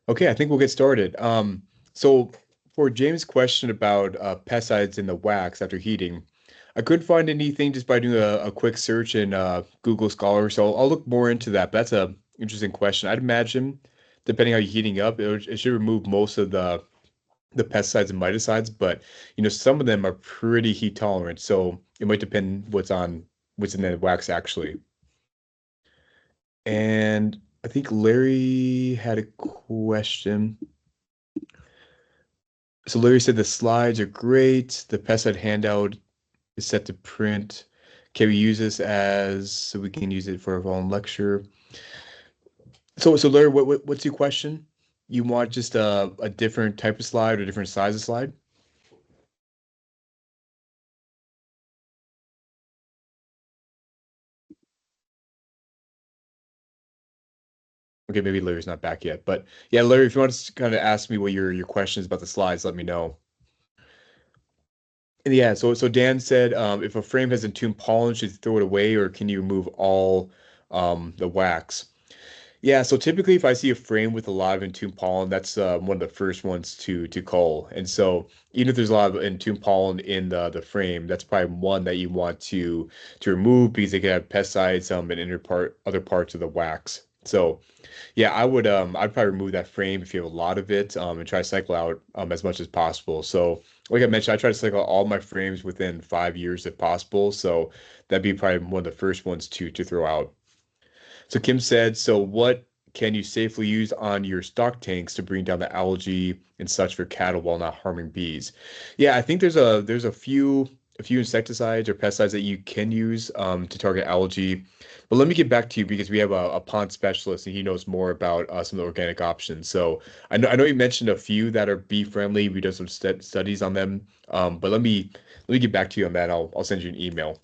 Okay, I think we'll get started. So for James' question about pesticides in the wax after heating, I couldn't find anything just by doing a quick search in Google Scholar, so I'll look more into that. But that's a interesting question. I'd imagine, depending how you're heating up, it should remove most of the pesticides and miticides, but some of them are pretty heat tolerant, so it might depend what's in the wax actually. And I think Larry had a question. So Larry said the slides are great. The pesticide handout is set to print. Can we use this as so we can use it for our own lecture? So Larry, what's your question? You want just a different type of slide or different size of slide? Okay, maybe Larry's not back yet, but yeah, Larry, if you want to kind of ask me what your question is about the slides, let me know. And yeah, so Dan said, if a frame has entombed pollen, should you throw it away, or can you remove all the wax? Yeah, so typically if I see a frame with a lot of entombed pollen, that's one of the first ones to cull. And so even if there's a lot of entombed pollen in the frame, that's probably one that you want to remove because they can have pesticides in other parts of the wax. So yeah, I'd probably remove that frame if you have a lot of it, and try to cycle out as much as possible. So like I mentioned, I try to cycle all my frames within 5 years if possible. So that'd be probably one of the first ones to throw out. So Kim said, so what can you safely use on your stock tanks to bring down the algae and such for cattle while not harming bees? Yeah, I think there's a few insecticides or pesticides that you can use to target algae. But let me get back to you because we have a pond specialist and he knows more about some of the organic options. So I know you mentioned a few that are bee friendly. We did some studies on them. But let me get back to you on that. I'll send you an email.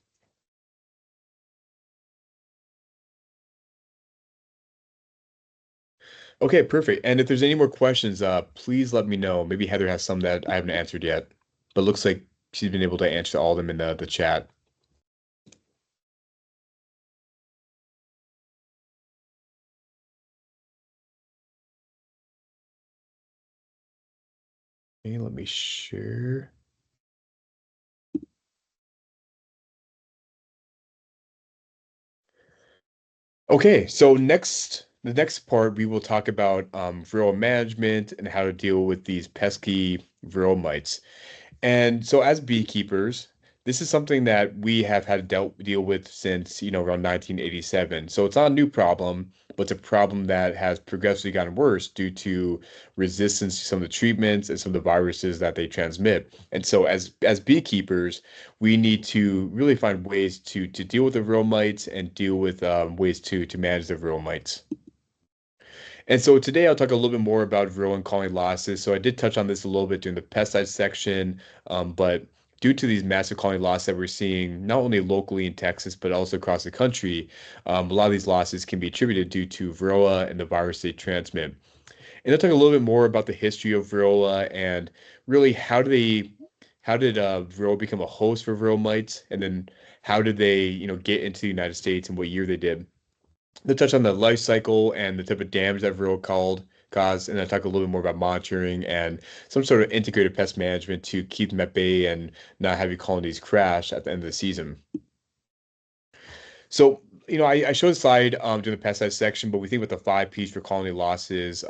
Okay, perfect. And if there's any more questions, please let me know. Maybe Heather has some that I haven't answered yet, but looks like she's been able to answer all of them in the chat. Okay, let me share. Okay, so the next part we will talk about Varroa management and how to deal with these pesky Varroa mites. And so as beekeepers, this is something that we have had to deal with since, around 1987. So it's not a new problem, but it's a problem that has progressively gotten worse due to resistance to some of the treatments and some of the viruses that they transmit. And so as beekeepers, we need to really find ways to deal with the varroa mites and deal with ways to manage the varroa mites. And so today I'll talk a little bit more about Varroa and colony losses. So I did touch on this a little bit during the pesticide section, but due to these massive colony losses that we're seeing, not only locally in Texas, but also across the country, a lot of these losses can be attributed due to Varroa and the virus they transmit. And I'll talk a little bit more about the history of Varroa and really how did Varroa become a host for Varroa mites, and then how did they, get into the United States and what year they did. They'll touch on the life cycle and the type of damage that Varroa caused, and then talk a little bit more about monitoring and some sort of integrated pest management to keep them at bay and not have your colonies crash at the end of the season. So, I showed a slide during the pesticide section, but we think with the five P's for colony losses,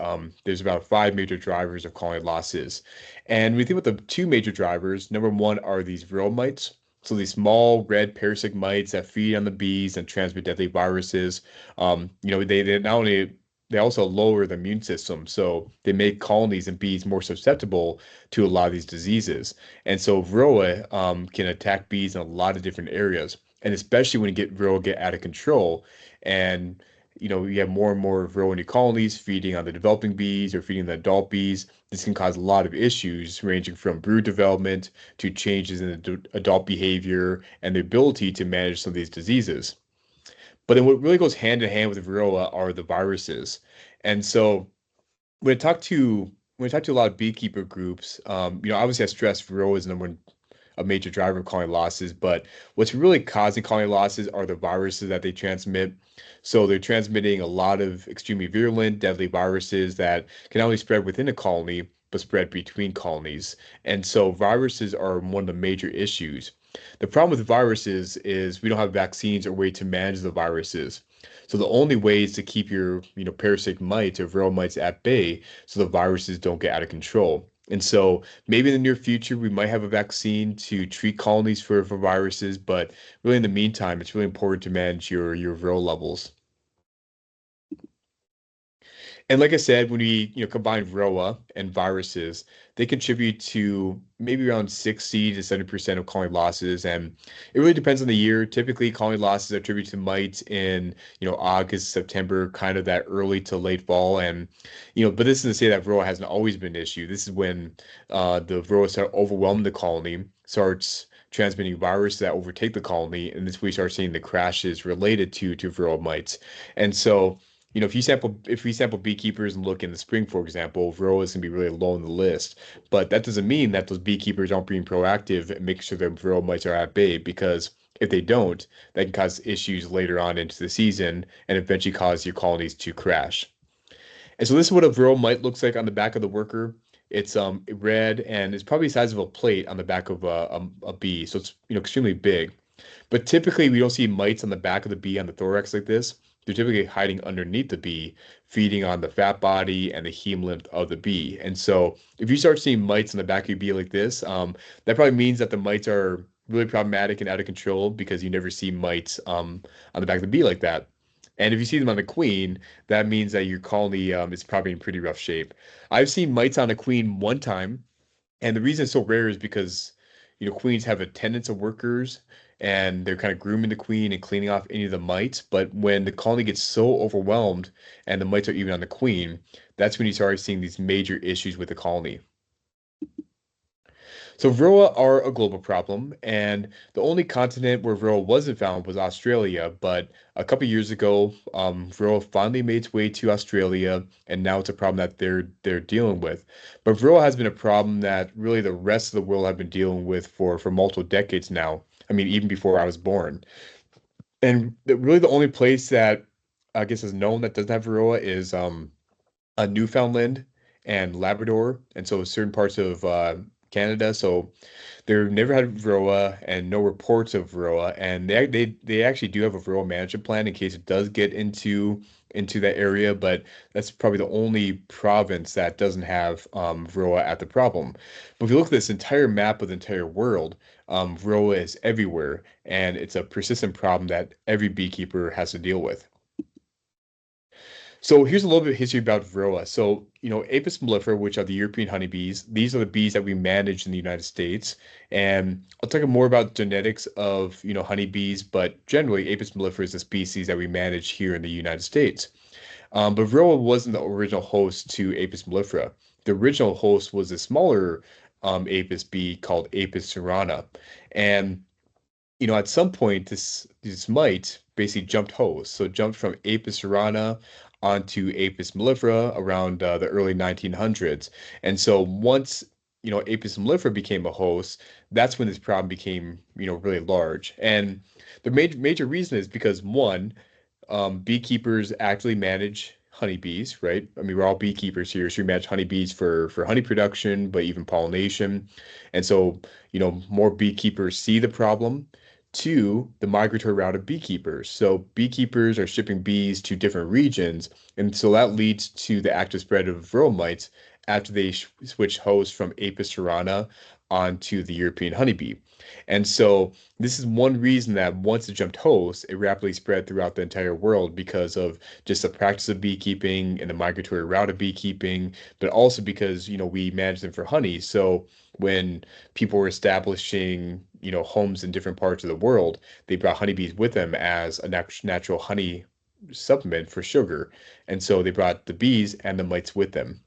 there's about five major drivers of colony losses. And we think with the two major drivers, number one are these Varroa mites. So these small red parasitic mites that feed on the bees and transmit deadly viruses. They not only they also lower the immune system, so they make colonies and bees more susceptible to a lot of these diseases. And so Varroa can attack bees in a lot of different areas, and especially when you get Varroa get out of control, and you have more and more Varroa in your colonies feeding on the developing bees or feeding the adult bees. This can cause a lot of issues, ranging from brood development to changes in the adult behavior and the ability to manage some of these diseases. But then what really goes hand in hand with Varroa are the viruses. And so when I talk to a lot of beekeeper groups, obviously I stress Varroa is the number one a major driver of colony losses. But what's really causing colony losses are the viruses that they transmit. So they're transmitting a lot of extremely virulent, deadly viruses that can not only spread within a colony, but spread between colonies. And so viruses are one of the major issues. The problem with viruses is we don't have vaccines or way to manage the viruses. So the only way is to keep your, parasitic mites or viral mites at bay so the viruses don't get out of control. And so maybe in the near future we might have a vaccine to treat colonies for viruses, but really in the meantime, it's really important to manage your viral levels. And like I said, when we, combine Varroa and viruses, they contribute to maybe around 60 to 70% of colony losses. And it really depends on the year. Typically, colony losses are attributed to mites in, August, September, kind of that early to late fall. And, but this is to say that Varroa hasn't always been an issue. This is when the Varroa start overwhelming the colony, starts transmitting viruses that overtake the colony, and this we start seeing the crashes related to Varroa mites. And so if we sample beekeepers and look in the spring, for example, Varroa is going to be really low on the list. But that doesn't mean that those beekeepers aren't being proactive and making sure their Varroa mites are at bay, because if they don't, that can cause issues later on into the season and eventually cause your colonies to crash. And so this is what a Varroa mite looks like on the back of the worker. It's red and it's probably the size of a plate on the back of a bee. So it's extremely big. But typically, we don't see mites on the back of the bee on the thorax like this. They're typically hiding underneath the bee, feeding on the fat body and the heme lymph of the bee. And so, if you start seeing mites on the back of your bee like this, that probably means that the mites are really problematic and out of control because you never see mites on the back of the bee like that. And if you see them on the queen, that means that your colony is probably in pretty rough shape. I've seen mites on a queen one time, and the reason it's so rare is because, queens have attendants of workers and they're kind of grooming the queen and cleaning off any of the mites. But when the colony gets so overwhelmed and the mites are even on the queen, that's when you start seeing these major issues with the colony. So Varroa are a global problem, and the only continent where Varroa wasn't found was Australia. But a couple years ago, Varroa finally made its way to Australia, and now it's a problem that they're dealing with. But Varroa has been a problem that really the rest of the world have been dealing with for multiple decades now. I mean, even before I was born. And really, the only place that I guess is known that doesn't have Varroa is Newfoundland and Labrador, and so certain parts of Canada. So they've never had Varroa and no reports of Varroa, and they actually do have a Varroa management plan in case it does get into that area, but that's probably the only province that doesn't have Varroa at the problem. But if you look at this entire map of the entire world, Varroa is everywhere, and it's a persistent problem that every beekeeper has to deal with. So here's a little bit of history about Varroa. So, Apis mellifera, which are the European honeybees, these are the bees that we manage in the United States. And I'll talk more about genetics of, honeybees, but generally Apis mellifera is a species that we manage here in the United States. But Varroa wasn't the original host to Apis mellifera. The original host was a smaller Apis bee called Apis cerana. And at some point, this mite basically jumped host. So it jumped from Apis cerana onto Apis mellifera around the early 1900s. And so once, Apis mellifera became a host, that's when this problem became, really large. And the major reason is because one, beekeepers actually manage honeybees, right? I mean, we're all beekeepers here, so we manage honeybees for honey production, but even pollination. And so, more beekeepers see the problem. Two, the migratory route of beekeepers. So beekeepers are shipping bees to different regions, and so that leads to the active spread of varroa mites after they switch hosts from Apis cerana onto the European honeybee. And so this is one reason that once it jumped host, it rapidly spread throughout the entire world because of just the practice of beekeeping and the migratory route of beekeeping, but also because, we manage them for honey. So when people were establishing, homes in different parts of the world, they brought honeybees with them as a natural honey supplement for sugar. And so they brought the bees and the mites with them.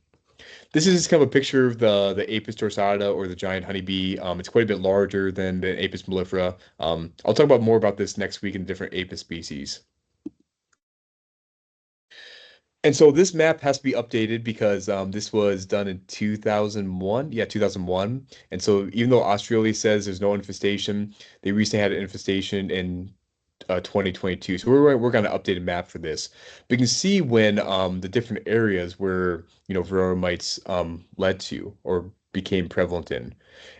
This is just kind of a picture of the Apis dorsata or the giant honeybee. It's quite a bit larger than the Apis mellifera. I'll talk more about this next week in different Apis species. And so this map has to be updated because this was done in 2001. Yeah, 2001. And so even though Australia says there's no infestation, they recently had an infestation in 2022. So we're working on an updated map for this. But you can see when the different areas where Varroa mites led to or became prevalent in.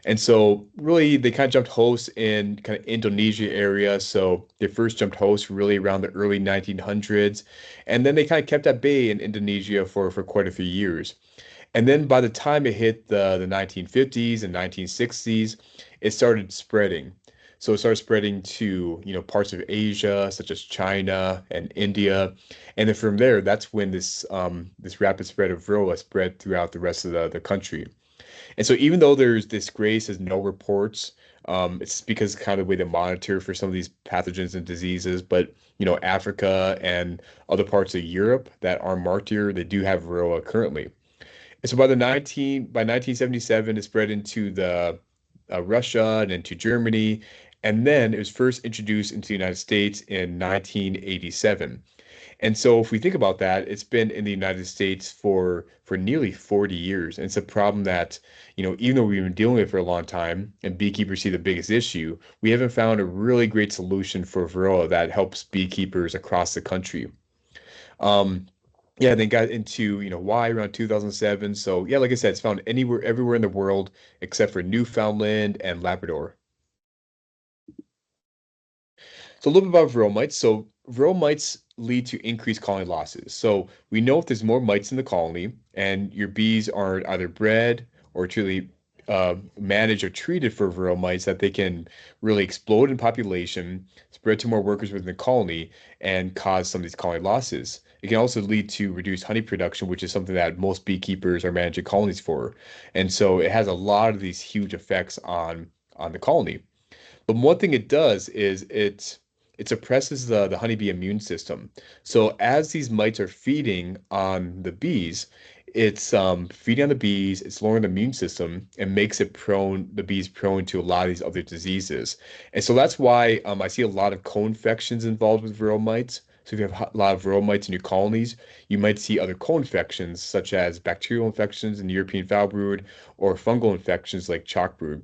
And so really they kind of jumped host in kind of Indonesia area. So they first jumped host really around the early 1900s. And then they kind of kept at bay in Indonesia for quite a few years. And then by the time it hit the 1950s and 1960s, it started spreading. So it started spreading to, parts of Asia, such as China and India. And then from there, that's when this rapid spread of Varroa spread throughout the rest of the country. And so even though there's this gray says no reports, it's because kind of the way they monitor for some of these pathogens and diseases. But Africa and other parts of Europe that are marked here, they do have Varroa currently. And so by 1977, it spread into the Russia and into Germany, and then it was first introduced into the United States in 1987. And so if we think about that, it's been in the United States for nearly 40 years. And it's a problem that, even though we've been dealing with it for a long time and beekeepers see the biggest issue, we haven't found a really great solution for Varroa that helps beekeepers across the country. Um, yeah, they got into, why around 2007. So yeah, like I said, it's found anywhere, everywhere in the world except for Newfoundland and Labrador. So a little bit about Varroa mites. So Varroa mites lead to increased colony losses. So we know if there's more mites in the colony and your bees are either bred or truly managed or treated for Varroa mites, that they can really explode in population, spread to more workers within the colony, and cause some of these colony losses. It can also lead to reduced honey production, which is something that most beekeepers are managing colonies for. And so it has a lot of these huge effects on the colony. But one thing it does is it suppresses the honeybee immune system. So as these mites are feeding on the bees, it's feeding on the bees, it's lowering the immune system and makes the bees prone to a lot of these other diseases. And so that's why I see a lot of co-infections involved with Varroa mites. So if you have a lot of Varroa mites in your colonies, you might see other co-infections such as bacterial infections in the European foul brood or fungal infections like chalk brood.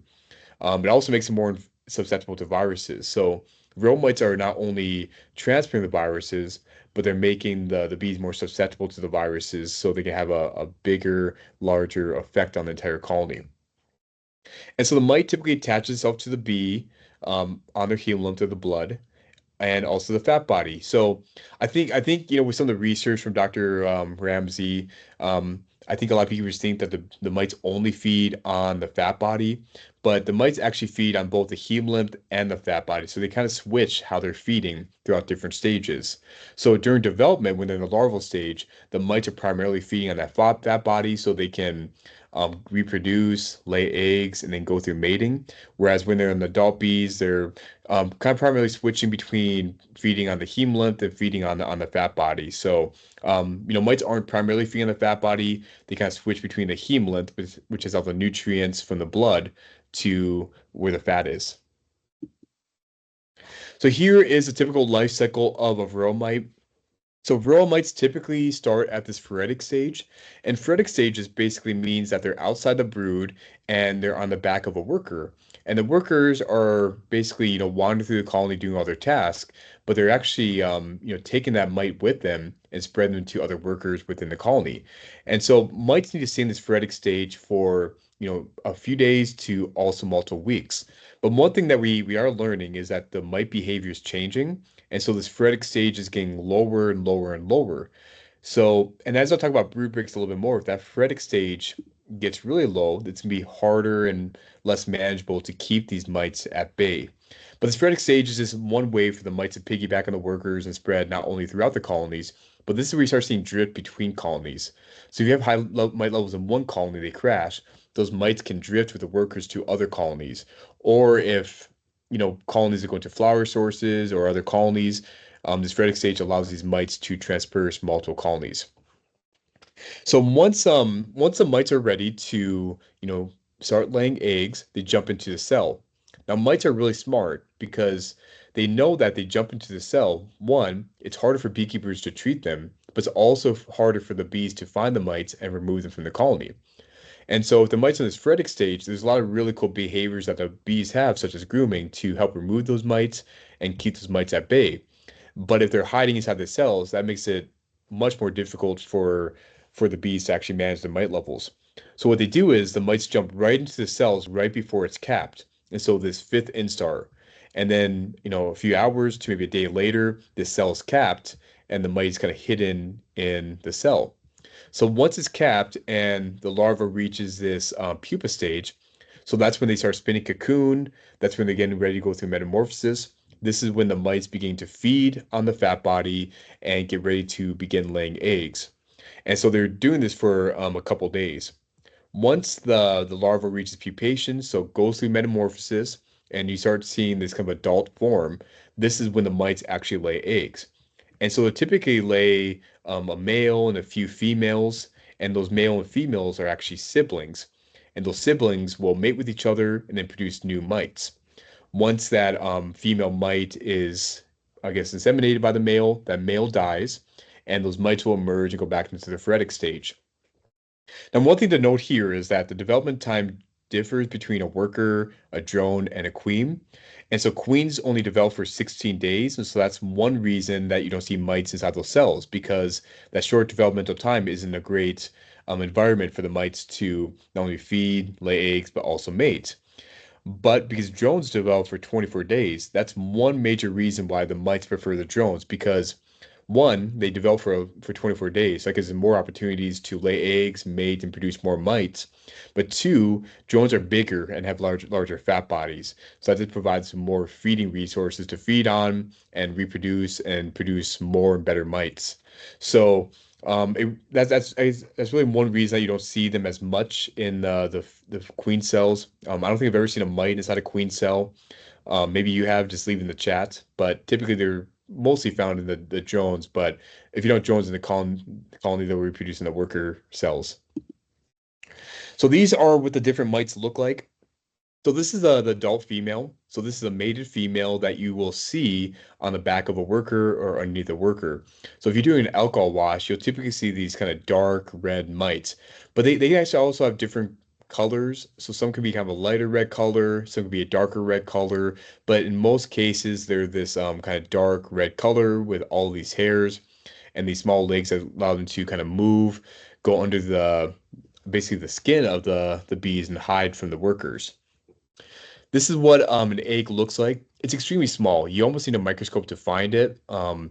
It also makes them more susceptible to viruses. So Rheumatoids are not only transferring the viruses, but they're making the bees more susceptible to the viruses so they can have a bigger, larger effect on the entire colony. And so the mite typically attaches itself to the bee on their hemolymph or the blood and also the fat body. So I think with some of the research from Dr. Ramsey, I think a lot of people think that the mites only feed on the fat body, but the mites actually feed on both the hemolymph and the fat body. So they kind of switch how they're feeding throughout different stages. So during development, when they're in the larval stage, the mites are primarily feeding on that fat body so they can reproduce, lay eggs, and then go through mating. Whereas when they're in the adult bees, they're kind of primarily switching between feeding on the hemolymph and feeding on the fat body. So, mites aren't primarily feeding on the fat body. They kind of switch between the hemolymph, which is all the nutrients from the blood, to where the fat is. So here is a typical life cycle of a varroa mite. So varroa mites typically start at this phoretic stage, and phoretic stages basically means that they're outside the brood and they're on the back of a worker. And the workers are basically, wandering through the colony doing all their tasks, but they're actually, taking that mite with them and spreading them to other workers within the colony. And so mites need to stay in this phoretic stage for, a few days to also multiple weeks. But one thing that we are learning is that the mite behavior is changing, and so this phoretic stage is getting lower and lower and lower. So, and as I'll talk about brood breaks a little bit more, if that phoretic stage gets really low, it's gonna be harder and less manageable to keep these mites at bay. But the phoretic stage is just one way for the mites to piggyback on the workers and spread not only throughout the colonies, but this is where you start seeing drift between colonies. So if you have mite levels in one colony, they crash. Those mites can drift with the workers to other colonies. Or if colonies are going to flower sources or other colonies. This phoretic stage allows these mites to transperse multiple colonies. So once the mites are ready to, start laying eggs, they jump into the cell. Now mites are really smart because they know that they jump into the cell. One, it's harder for beekeepers to treat them, but it's also harder for the bees to find the mites and remove them from the colony. And so, if the mites in this phoretic stage, there's a lot of really cool behaviors that the bees have, such as grooming, to help remove those mites and keep those mites at bay. But if they're hiding inside the cells, that makes it much more difficult for the bees to actually manage the mite levels. So what they do is the mites jump right into the cells right before it's capped. And so this fifth instar. And then, a few hours to maybe a day later, this cell's capped and the mite's kind of hidden in the cell. So once it's capped and the larva reaches this pupa stage, so that's when they start spinning cocoon. That's when they're getting ready to go through metamorphosis. This is when the mites begin to feed on the fat body and get ready to begin laying eggs. And so they're doing this for a couple days. Once the larva reaches pupation, so goes through metamorphosis, and you start seeing this kind of adult form, this is when the mites actually lay eggs. And so they typically lay a male and a few females, and those male and females are actually siblings. And those siblings will mate with each other and then produce new mites. Once that female mite is, I guess, inseminated by the male, that male dies, and those mites will emerge and go back into the phoretic stage. Now, one thing to note here is that the development time differs between a worker, a drone, and a queen. And so queens only develop for 16 days. And so that's one reason that you don't see mites inside those cells, because that short developmental time isn't a great environment for the mites to not only feed, lay eggs, but also mate. But because drones develop for 24 days, that's one major reason why the mites prefer the drones, because one, they develop for 24 days. So that gives them more opportunities to lay eggs, mate, and produce more mites. But two, drones are bigger and have larger fat bodies. So that just provides some more feeding resources to feed on and reproduce and produce more and better mites. So that's really one reason that you don't see them as much in the queen cells. I don't think I've ever seen a mite inside a queen cell. Maybe you have, just leave in the chat, but typically they're mostly found in the drones. But if you don't drones in the colony, they'll reproduce in the worker cells. So these are what the different mites look like. So this is the adult female. So this is a mated female that you will see on the back of a worker or underneath a worker. So if you're doing an alcohol wash, you'll typically see these kind of dark red mites, but they actually also have different colors. So some can be kind of a lighter red color, some can be a darker red color, but in most cases they're this kind of dark red color with all these hairs and these small legs that allow them to kind of move, go under the basically the skin of the bees and hide from the workers. This is what an egg looks like. It's extremely small. You almost need a microscope to find it. And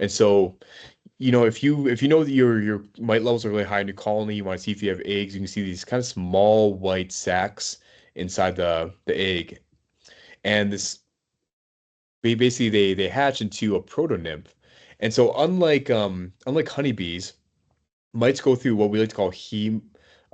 so, if you know that your mite levels are really high in your colony, you want to see if you have eggs, you can see these kind of small white sacs inside the egg. And this basically they hatch into a proto-nymph. And so unlike honeybees, mites go through what we like to call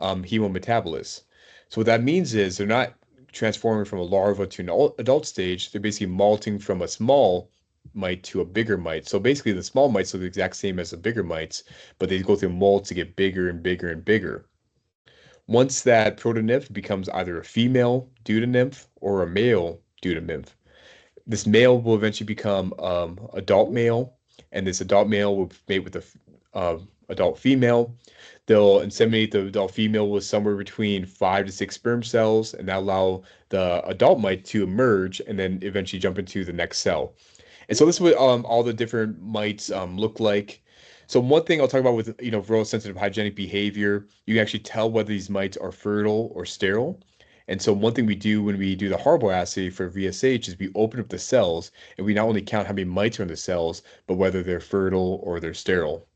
hemometabolism. So what that means is they're not transforming from a larva to an adult stage. They're basically molting from a small mite to a bigger mite. So basically the small mites look the exact same as the bigger mites, but they go through molds to get bigger and bigger and bigger. Once that proto-nymph becomes either a female deutonymph or a male deutonymph, this male will eventually become adult male, and this adult male will mate with the adult female. They'll inseminate the adult female with somewhere between 5 to 6 sperm cells, and that allow the adult mite to emerge and then eventually jump into the next cell. And so this is what all the different mites look like. So one thing I'll talk about with Varroa sensitive hygienic behavior, you can actually tell whether these mites are fertile or sterile. And so one thing we do when we do the Harbo assay for VSH is we open up the cells and we not only count how many mites are in the cells, but whether they're fertile or they're sterile.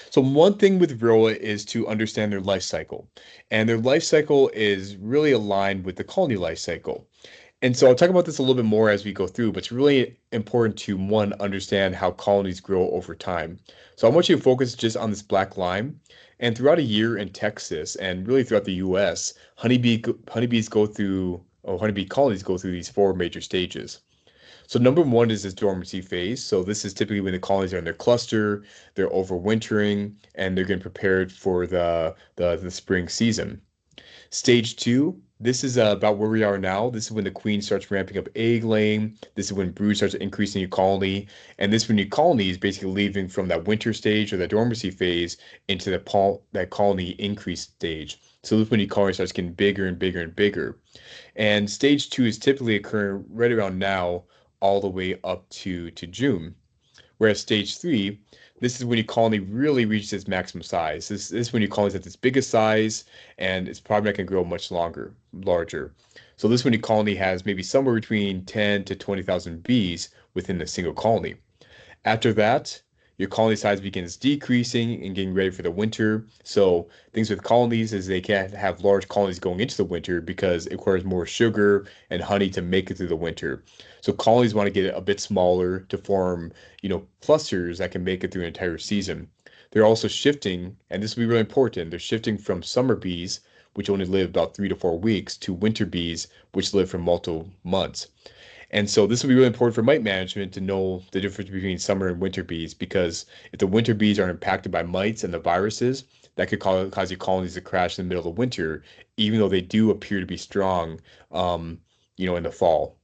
So one thing with Varroa is to understand their life cycle. And their life cycle is really aligned with the colony life cycle. And so I'll talk about this a little bit more as we go through, but it's really important to, one, understand how colonies grow over time. So I want you to focus just on this black line. And throughout a year in Texas and really throughout the US, honeybees go through, or honeybee colonies go through these four major stages. So number one is this dormancy phase. So this is typically when the colonies are in their cluster, they're overwintering, and they're getting prepared for the spring season. Stage two, This is about where we are now. This is when the queen starts ramping up egg laying. This is when brood starts increasing your colony. And this when your colony is basically leaving from that winter stage or that dormancy phase into that colony increase stage. So this is when your colony starts getting bigger and bigger and bigger. And stage two is typically occurring right around now, all the way up to June. Whereas stage three, this is when your colony really reaches its maximum size. This is when your colony's at its biggest size, and it's probably not going to grow much larger. So this is when your colony has maybe somewhere between 10 to 20,000 bees within a single colony. After that, your colony size begins decreasing and getting ready for the winter. So things with colonies is they can't have large colonies going into the winter because it requires more sugar and honey to make it through the winter. So colonies want to get a bit smaller to form, clusters that can make it through an entire season. They're also shifting, and this will be really important. They're shifting from summer bees, which only live about 3 to 4 weeks, to winter bees, which live for multiple months. And so this will be really important for mite management to know the difference between summer and winter bees because if the winter bees are impacted by mites and the viruses, that could cause your colonies to crash in the middle of winter, even though they do appear to be strong, in the fall.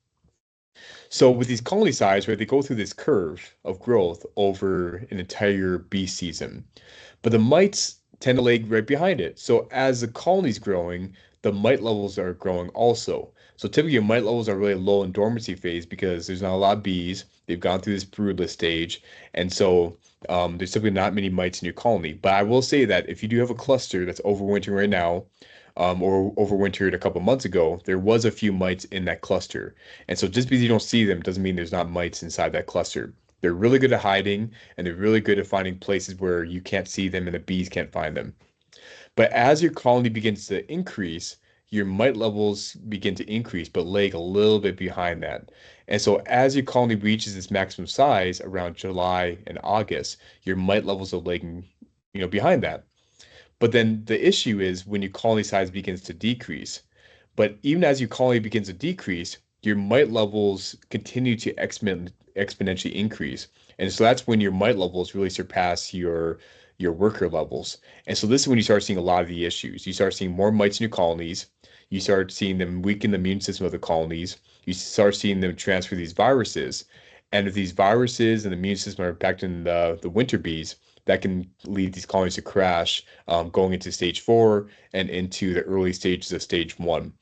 So with these colony size, right, they go through this curve of growth over an entire bee season. But the mites tend to lag right behind it. So as the colony's growing, the mite levels are growing also. So typically your mite levels are really low in dormancy phase because there's not a lot of bees. They've gone through this broodless stage. And so there's typically not many mites in your colony. But I will say that if you do have a cluster that's overwintering right now, or overwintered a couple months ago, there was a few mites in that cluster. And so just because you don't see them doesn't mean there's not mites inside that cluster. They're really good at hiding and they're really good at finding places where you can't see them and the bees can't find them. But as your colony begins to increase, your mite levels begin to increase, but lag a little bit behind that. And so as your colony reaches its maximum size around July and August, your mite levels are lagging, behind that. But then the issue is when your colony size begins to decrease. But even as your colony begins to decrease, your mite levels continue to exponentially increase. And so that's when your mite levels really surpass your worker levels. And so this is when you start seeing a lot of the issues. You start seeing more mites in your colonies. You start seeing them weaken the immune system of the colonies. You start seeing them transfer these viruses. And if these viruses and the immune system are impacting the winter bees, that can lead these colonies to crash, going into stage four and into the early stages of stage one.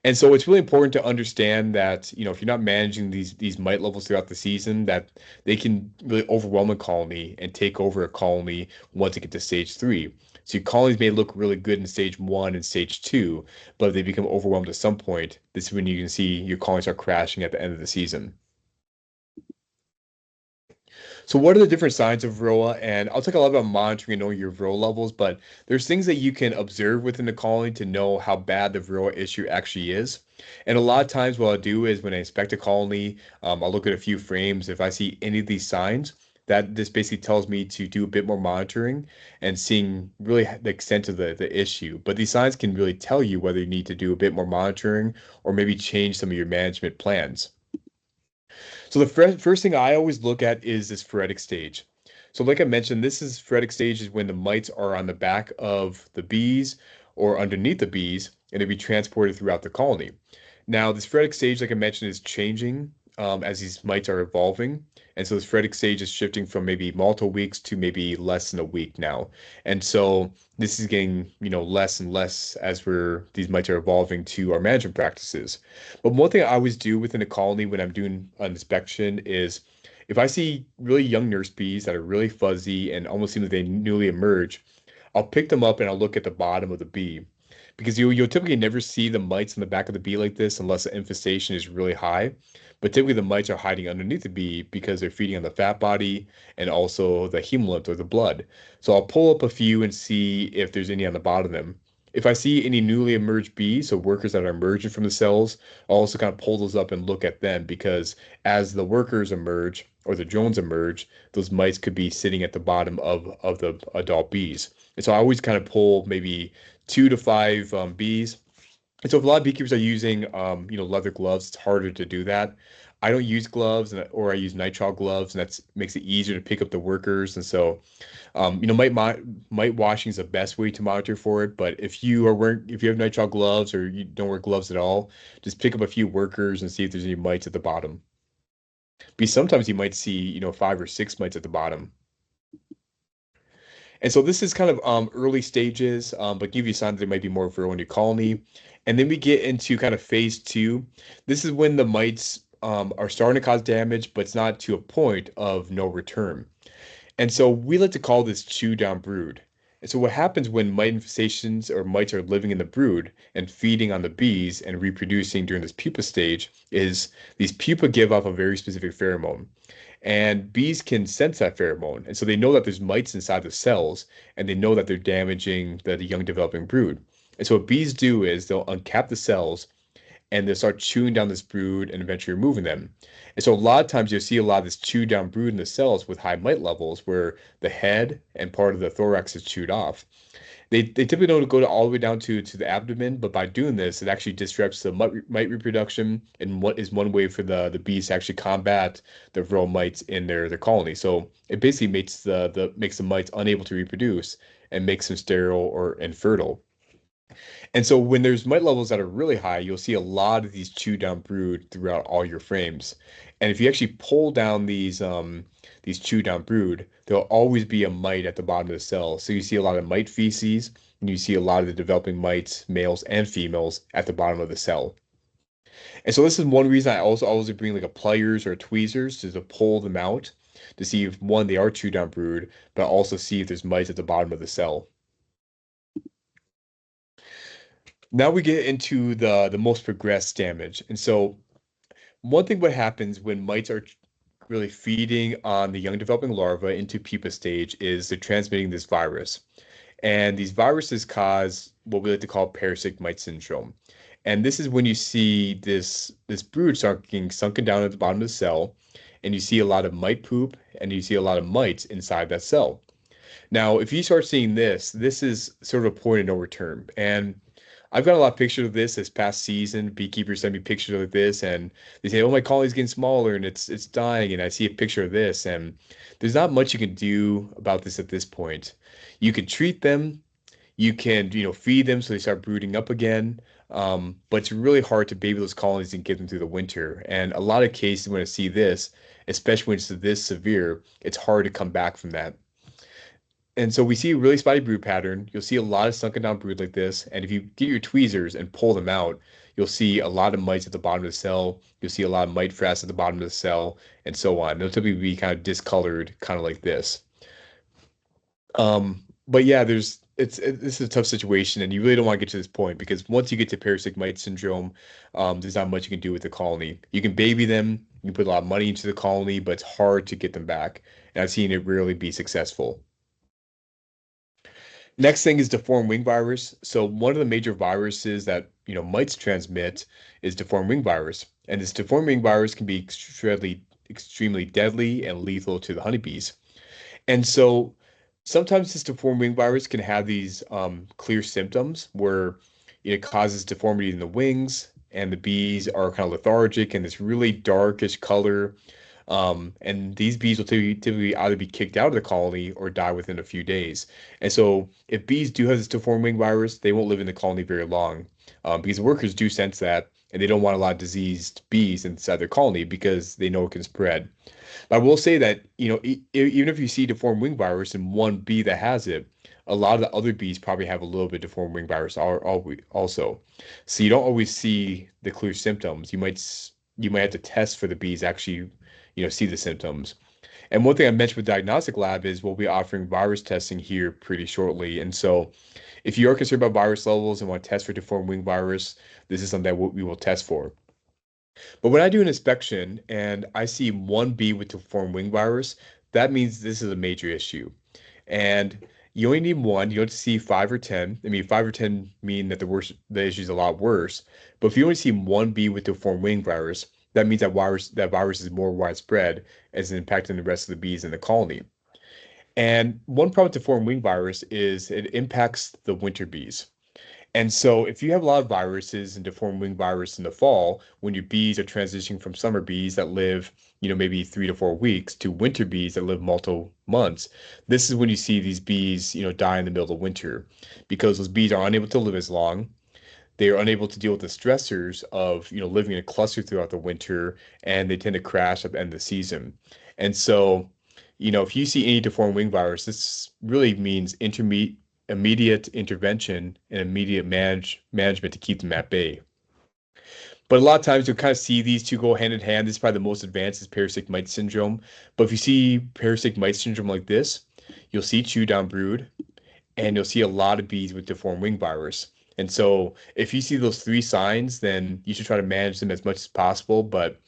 And so it's really important to understand that, if you're not managing these mite levels throughout the season, that they can really overwhelm a colony and take over a colony once it gets to stage three. So your colonies may look really good in stage one and stage two, but if they become overwhelmed at some point, this is when you can see your colonies are crashing at the end of the season. So what are the different signs of Varroa? And I'll talk a lot about monitoring and knowing your Varroa levels, but there's things that you can observe within the colony to know how bad the Varroa issue actually is. And a lot of times what I'll do is when I inspect a colony, I'll look at a few frames. If I see any of these signs, that this basically tells me to do a bit more monitoring and seeing really the extent of the issue. But these signs can really tell you whether you need to do a bit more monitoring or maybe change some of your management plans. So the first thing I always look at is this phoretic stage. So like I mentioned, this is phoretic stage is when the mites are on the back of the bees or underneath the bees, and they be transported throughout the colony. Now, this phoretic stage, like I mentioned, is changing as these mites are evolving. And so this phoretic stage is shifting from maybe multiple weeks to maybe less than a week now. And so this is getting, less and less as these mites are evolving to our management practices. But one thing I always do within a colony when I'm doing an inspection is if I see really young nurse bees that are really fuzzy and almost seem like they newly emerge, I'll pick them up and I'll look at the bottom of the bee because you'll typically never see the mites on the back of the bee like this unless the infestation is really high. But typically the mites are hiding underneath the bee because they're feeding on the fat body and also the hemolymph or the blood. So I'll pull up a few and see if there's any on the bottom of them. If I see any newly emerged bees, so workers that are emerging from the cells, I'll also kind of pull those up and look at them because as the workers emerge or the drones emerge, those mites could be sitting at the bottom of the adult bees. And so I always kind of pull maybe 2 to 5 bees. And so if a lot of beekeepers are using, leather gloves, it's harder to do that. I don't use gloves or I use nitrile gloves, and that's makes it easier to pick up the workers. And so, mite washing is the best way to monitor for it. But if you have nitrile gloves or you don't wear gloves at all, just pick up a few workers and see if there's any mites at the bottom. Because sometimes you might see, 5 or 6 mites at the bottom. And so this is kind of early stages, but give you a sign that there might be more Varroa in your colony. And then we get into kind of phase two. This is when the mites are starting to cause damage, but it's not to a point of no return. And so we like to call this chew down brood. And so what happens when mite infestations or mites are living in the brood and feeding on the bees and reproducing during this pupa stage is these pupa give off a very specific pheromone. And bees can sense that pheromone. And so they know that there's mites inside the cells and they know that they're damaging the young developing brood. And so what bees do is they'll uncap the cells and they'll start chewing down this brood and eventually removing them. And so a lot of times you'll see a lot of this chewed down brood in the cells with high mite levels where the head and part of the thorax is chewed off. They typically don't go all the way down to the abdomen, but by doing this, it actually disrupts the mite reproduction and what is one way for the bees to actually combat the varroa mites in their colony. So it basically makes the mites unable to reproduce and makes them sterile or infertile. And so when there's mite levels that are really high, you'll see a lot of these chew down brood throughout all your frames. And if you actually pull down these chew down brood, there'll always be a mite at the bottom of the cell. So you see a lot of mite feces, and you see a lot of the developing mites, males and females, at the bottom of the cell. And so this is one reason I also always bring like a pliers or tweezers to pull them out to see if one, they are chew down brood, but also see if there's mites at the bottom of the cell. Now we get into the most progressed damage. And so one thing what happens when mites are really feeding on the young developing larva into pupa stage is they're transmitting this virus. And these viruses cause what we like to call parasitic mite syndrome. And this is when you see this brood start getting sunken down at the bottom of the cell, and you see a lot of mite poop, and you see a lot of mites inside that cell. Now, if you start seeing this, this is sort of a point of no return. And I've got a lot of pictures of this past season. Beekeepers send me pictures of this, and they say, "Oh, my colony's getting smaller and it's dying." And I see a picture of this, and there's not much you can do about this at this point. You can treat them, you can feed them so they start brooding up again, but it's really hard to baby those colonies and get them through the winter. And a lot of cases when I see this, especially when it's this severe, it's hard to come back from that. And so we see a really spotty brood pattern. You'll see a lot of sunken down brood like this. And if you get your tweezers and pull them out, you'll see a lot of mites at the bottom of the cell. You'll see a lot of mite frass at the bottom of the cell, and so on. They'll typically be kind of discolored, kind of like this. But yeah, this is a tough situation, and you really don't want to get to this point because once you get to parasitic mite syndrome, there's not much you can do with the colony. You can baby them, you can put a lot of money into the colony, but it's hard to get them back. And I've seen it rarely be successful. Next thing is deformed wing virus. So one of the major viruses that mites transmit is deformed wing virus, and this deformed wing virus can be extremely deadly and lethal to the honeybees. And so sometimes this deformed wing virus can have these clear symptoms where it causes deformity in the wings, and the bees are kind of lethargic and this really darkish color. And these bees will typically either be kicked out of the colony or die within a few days. And so, if bees do have this deformed wing virus, they won't live in the colony very long because the workers do sense that, and they don't want a lot of diseased bees inside their colony because they know it can spread. But I will say that, even if you see deformed wing virus in one bee that has it, a lot of the other bees probably have a little bit deformed wing virus also. So you don't always see the clear symptoms. You might have to test for the bees actually, see the symptoms. And one thing I mentioned with diagnostic lab is we'll be offering virus testing here pretty shortly. And so if you are concerned about virus levels and want to test for deformed wing virus, this is something that we will test for. But when I do an inspection and I see one bee with deformed wing virus, that means this is a major issue. And you only need one. You don't see 5 or 10. I mean, 5 or 10 mean that the issue is a lot worse. But if you only see one bee with deformed wing virus, that means that virus is more widespread as it's impacting the rest of the bees in the colony. And one problem with deformed wing virus is it impacts the winter bees. And so if you have a lot of viruses and deformed wing virus in the fall, when your bees are transitioning from summer bees that live, maybe 3 to 4 weeks to winter bees that live multiple months, this is when you see these bees, die in the middle of winter because those bees are unable to live as long. They are unable to deal with the stressors of, living in a cluster throughout the winter, and they tend to crash at the end of the season. And so, if you see any deformed wing virus, this really means immediate intervention and immediate management to keep them at bay. But a lot of times you'll kind of see these two go hand in hand. This is probably the most advanced is parasitic mite syndrome. But if you see parasitic mite syndrome like this, you'll see chew down brood, and you'll see a lot of bees with deformed wing virus. And so if you see those three signs, then you should try to manage them as much as possible. But,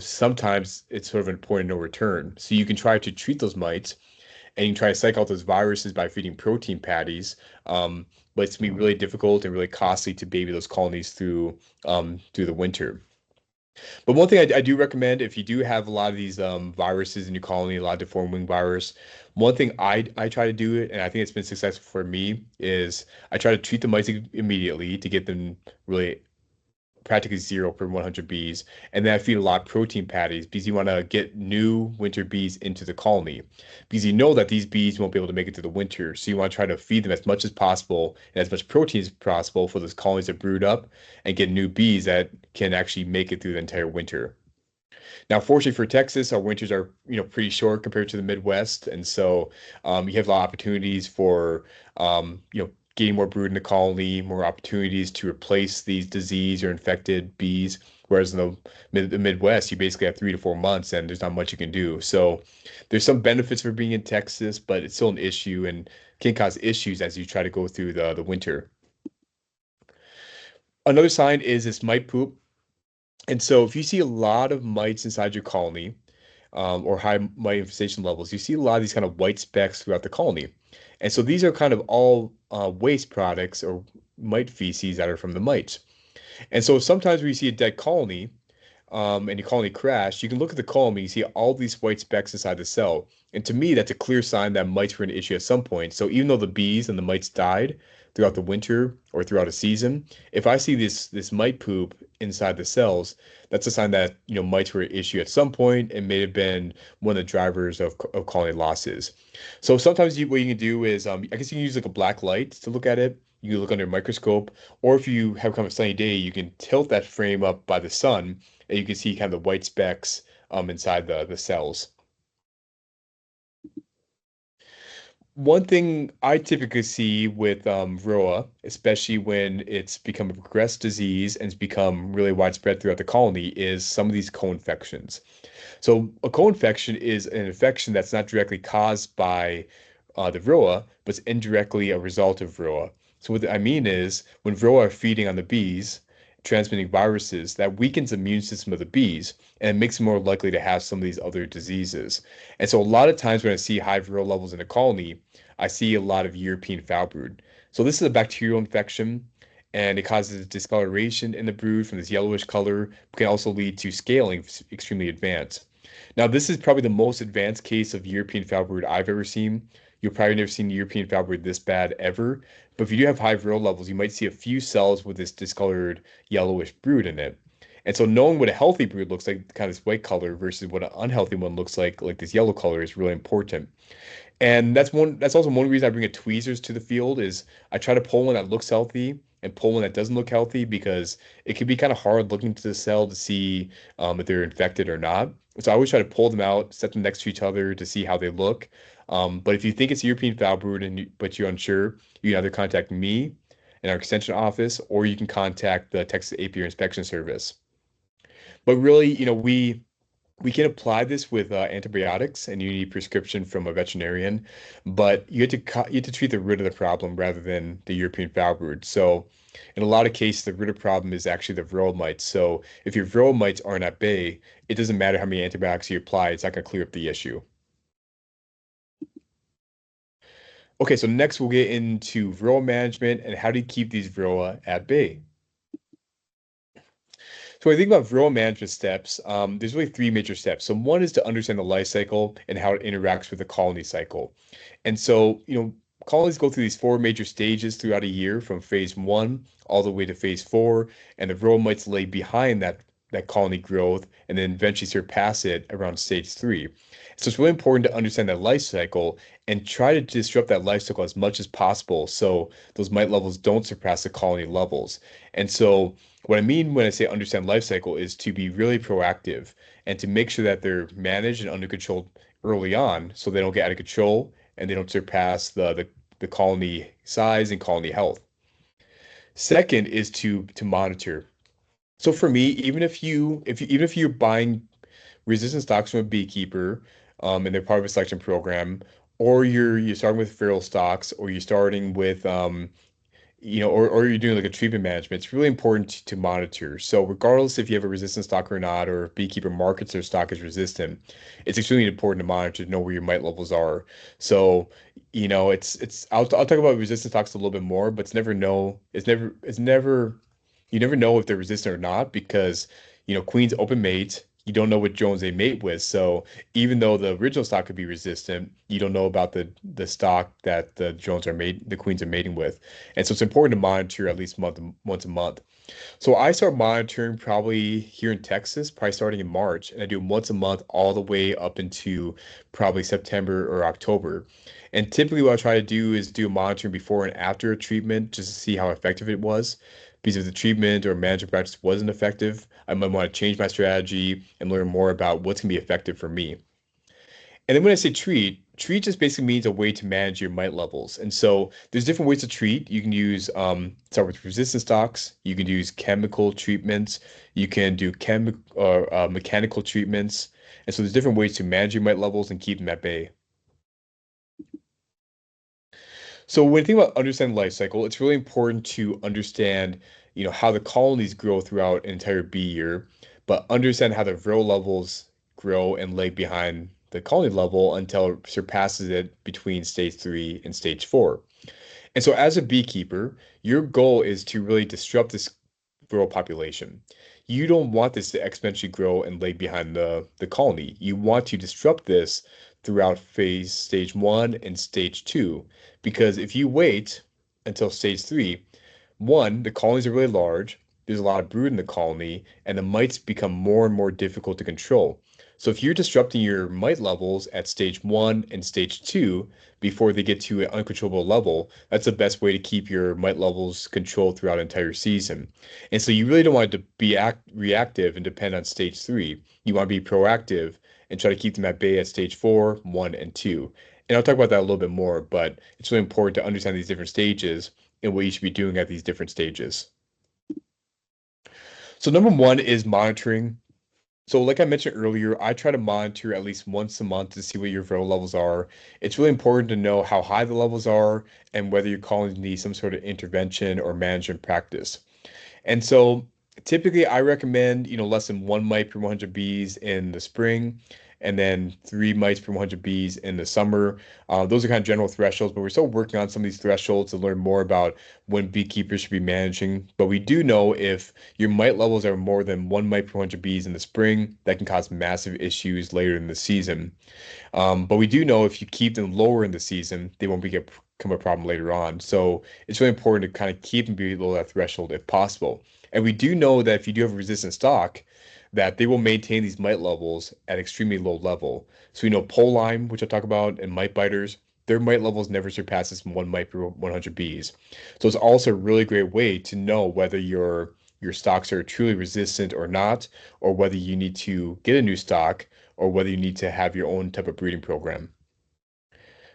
sometimes it's sort of an point of no return. So you can try to treat those mites, and you can try to cycle out those viruses by feeding protein patties. But it's gonna be really difficult and really costly to baby those colonies through the winter. But one thing I do recommend if you do have a lot of these viruses in your colony, a lot of deformed wing virus, one thing I try to do it, and I think it's been successful for me, is I try to treat the mites immediately to get them really practically zero per 100 bees. And then I feed a lot of protein patties because you want to get new winter bees into the colony because you know that these bees won't be able to make it through the winter. So you want to try to feed them as much as possible and as much protein as possible for those colonies to brood up and get new bees that can actually make it through the entire winter. Now, fortunately for Texas, our winters are, pretty short compared to the Midwest, and so you have a lot of opportunities for, getting more brood in the colony, more opportunities to replace these disease or infected bees. Whereas in the Midwest, you basically have 3 to 4 months, and there's not much you can do. So there's some benefits for being in Texas, but it's still an issue and can cause issues as you try to go through the winter. Another sign is this mite poop. And so if you see a lot of mites inside your colony, or high mite infestation levels, you see a lot of these kind of white specks throughout the colony. And so these are kind of all waste products or mite feces that are from the mites. And so sometimes when you see a dead colony, and your colony crash, you can look at the colony, you see all these white specks inside the cell. And to me, that's a clear sign that mites were an issue at some point. So even though the bees and the mites died throughout the winter or throughout a season, if I see this mite poop inside the cells, that's a sign that mites were an issue at some point and may have been one of the drivers of colony losses. So sometimes what you can do is I guess you can use like a black light to look at it. You can look under a microscope, or if you have kind of a sunny day, you can tilt that frame up by the sun and you can see kind of the white specks inside the cells. One thing I typically see with Varroa, especially when it's become a progressed disease and it's become really widespread throughout the colony, is some of these co-infections. So a co-infection is an infection that's not directly caused by the Varroa, but it's indirectly a result of Varroa. So what I mean is when Varroa are feeding on the bees, transmitting viruses, that weakens the immune system of the bees and it makes them more likely to have some of these other diseases. And so a lot of times when I see high Varroa levels in a colony, I see a lot of European foul brood. So this is a bacterial infection, and it causes discoloration in the brood from this yellowish color, but can also lead to scaling extremely advanced. Now, this is probably the most advanced case of European foul brood I've ever seen. You've probably never seen European foul brood this bad ever. But if you do have high viral levels, you might see a few cells with this discolored yellowish brood in it. And so knowing what a healthy brood looks like, kind of this white color, versus what an unhealthy one looks like this yellow color, is really important. And that's also one reason I bring a tweezers to the field is I try to pull one that looks healthy and pull one that doesn't look healthy because it can be kind of hard looking to the cell to see if they're infected or not. So I always try to pull them out, set them next to each other to see how they look. But if you think it's European foul brood but you're unsure, you can either contact me in our extension office or you can contact the Texas Apiary Inspection Service. But really, we can apply this with antibiotics, and you need prescription from a veterinarian, but you have to treat the root of the problem rather than the European foul brood. So, in a lot of cases, the root of the problem is actually the Varroa mites. So, if your Varroa mites aren't at bay, it doesn't matter how many antibiotics you apply; it's not going to clear up the issue. Okay, so next we'll get into Varroa management and how do you keep these Varroa at bay. So when I think about Varroa management steps, there's really three major steps. So one is to understand the life cycle and how it interacts with the colony cycle. And so, colonies go through these four major stages throughout a year, from phase one all the way to phase four, and the varroa mites lay behind that colony growth and then eventually surpass it around stage three. So it's really important to understand that life cycle and try to disrupt that life cycle as much as possible so those mite levels don't surpass the colony levels. And so what I mean when I say understand life cycle is to be really proactive and to make sure that they're managed and under control early on so they don't get out of control and they don't surpass the colony size and colony health. Second is to monitor. So for me, even if you're buying resistant stocks from a beekeeper, and they're part of a selection program, or you're starting with feral stocks, or you're starting with or you're doing like a treatment management, it's really important to monitor. So regardless if you have a resistant stock or not, or if beekeeper markets their stock as resistant, it's extremely important to monitor to know where your mite levels are. So, I'll talk about resistant stocks a little bit more, but it's never you never know if they're resistant or not because queens open mate. You don't know what drones they mate with. So even though the original stock could be resistant, you don't know about the stock that the queens are mating with. And so it's important to monitor at least once a month. So I start monitoring probably here in Texas, probably starting in March, and I do them once a month all the way up into probably September or October. And typically what I try to do is do monitoring before and after a treatment just to see how effective it was. Because if the treatment or management practice wasn't effective, I might want to change my strategy and learn more about what's going to be effective for me. And then when I say treat just basically means a way to manage your mite levels. And so there's different ways to treat. You can use start with resistant stocks. You can use chemical treatments. You can do chemical or mechanical treatments. And so there's different ways to manage your mite levels and keep them at bay. So when you think about understanding life cycle, it's really important to understand, how the colonies grow throughout an entire bee year, but understand how the row levels grow and lag behind the colony level until it surpasses it between stage three and stage four. And so as a beekeeper, your goal is to really disrupt this rural population. You don't want this to exponentially grow and lag behind the colony. You want to disrupt this throughout phase stage one and stage two. Because if you wait until stage three, one, the colonies are really large, there's a lot of brood in the colony, and the mites become more and more difficult to control. So if you're disrupting your mite levels at stage one and stage two before they get to an uncontrollable level, that's the best way to keep your mite levels controlled throughout an entire season. And so you really don't want to be reactive and depend on stage three. You want to be proactive and try to keep them at bay at stage four, one, and two. And I'll talk about that a little bit more, but it's really important to understand these different stages and what you should be doing at these different stages. So number one is monitoring. So like I mentioned earlier, I try to monitor at least once a month to see what your viral levels are. It's really important to know how high the levels are and whether your colony needs some sort of intervention or management practice. And so typically I recommend, less than one mite per 100 bees in the spring and then three mites per 100 bees in the summer. Those are kind of general thresholds, but we're still working on some of these thresholds to learn more about when beekeepers should be managing. But we do know if your mite levels are more than one mite per 100 bees in the spring, that can cause massive issues later in the season. But we do know if you keep them lower in the season, they won't become a problem later on. So it's really important to kind of keep them below that threshold if possible. And we do know that if you do have a resistant stock, that they will maintain these mite levels at extremely low level. So we know pole lime, which I'll talk about, and mite biters, their mite levels never surpasses one mite per 100 bees. So it's also a really great way to know whether your stocks are truly resistant or not, or whether you need to get a new stock or whether you need to have your own type of breeding program.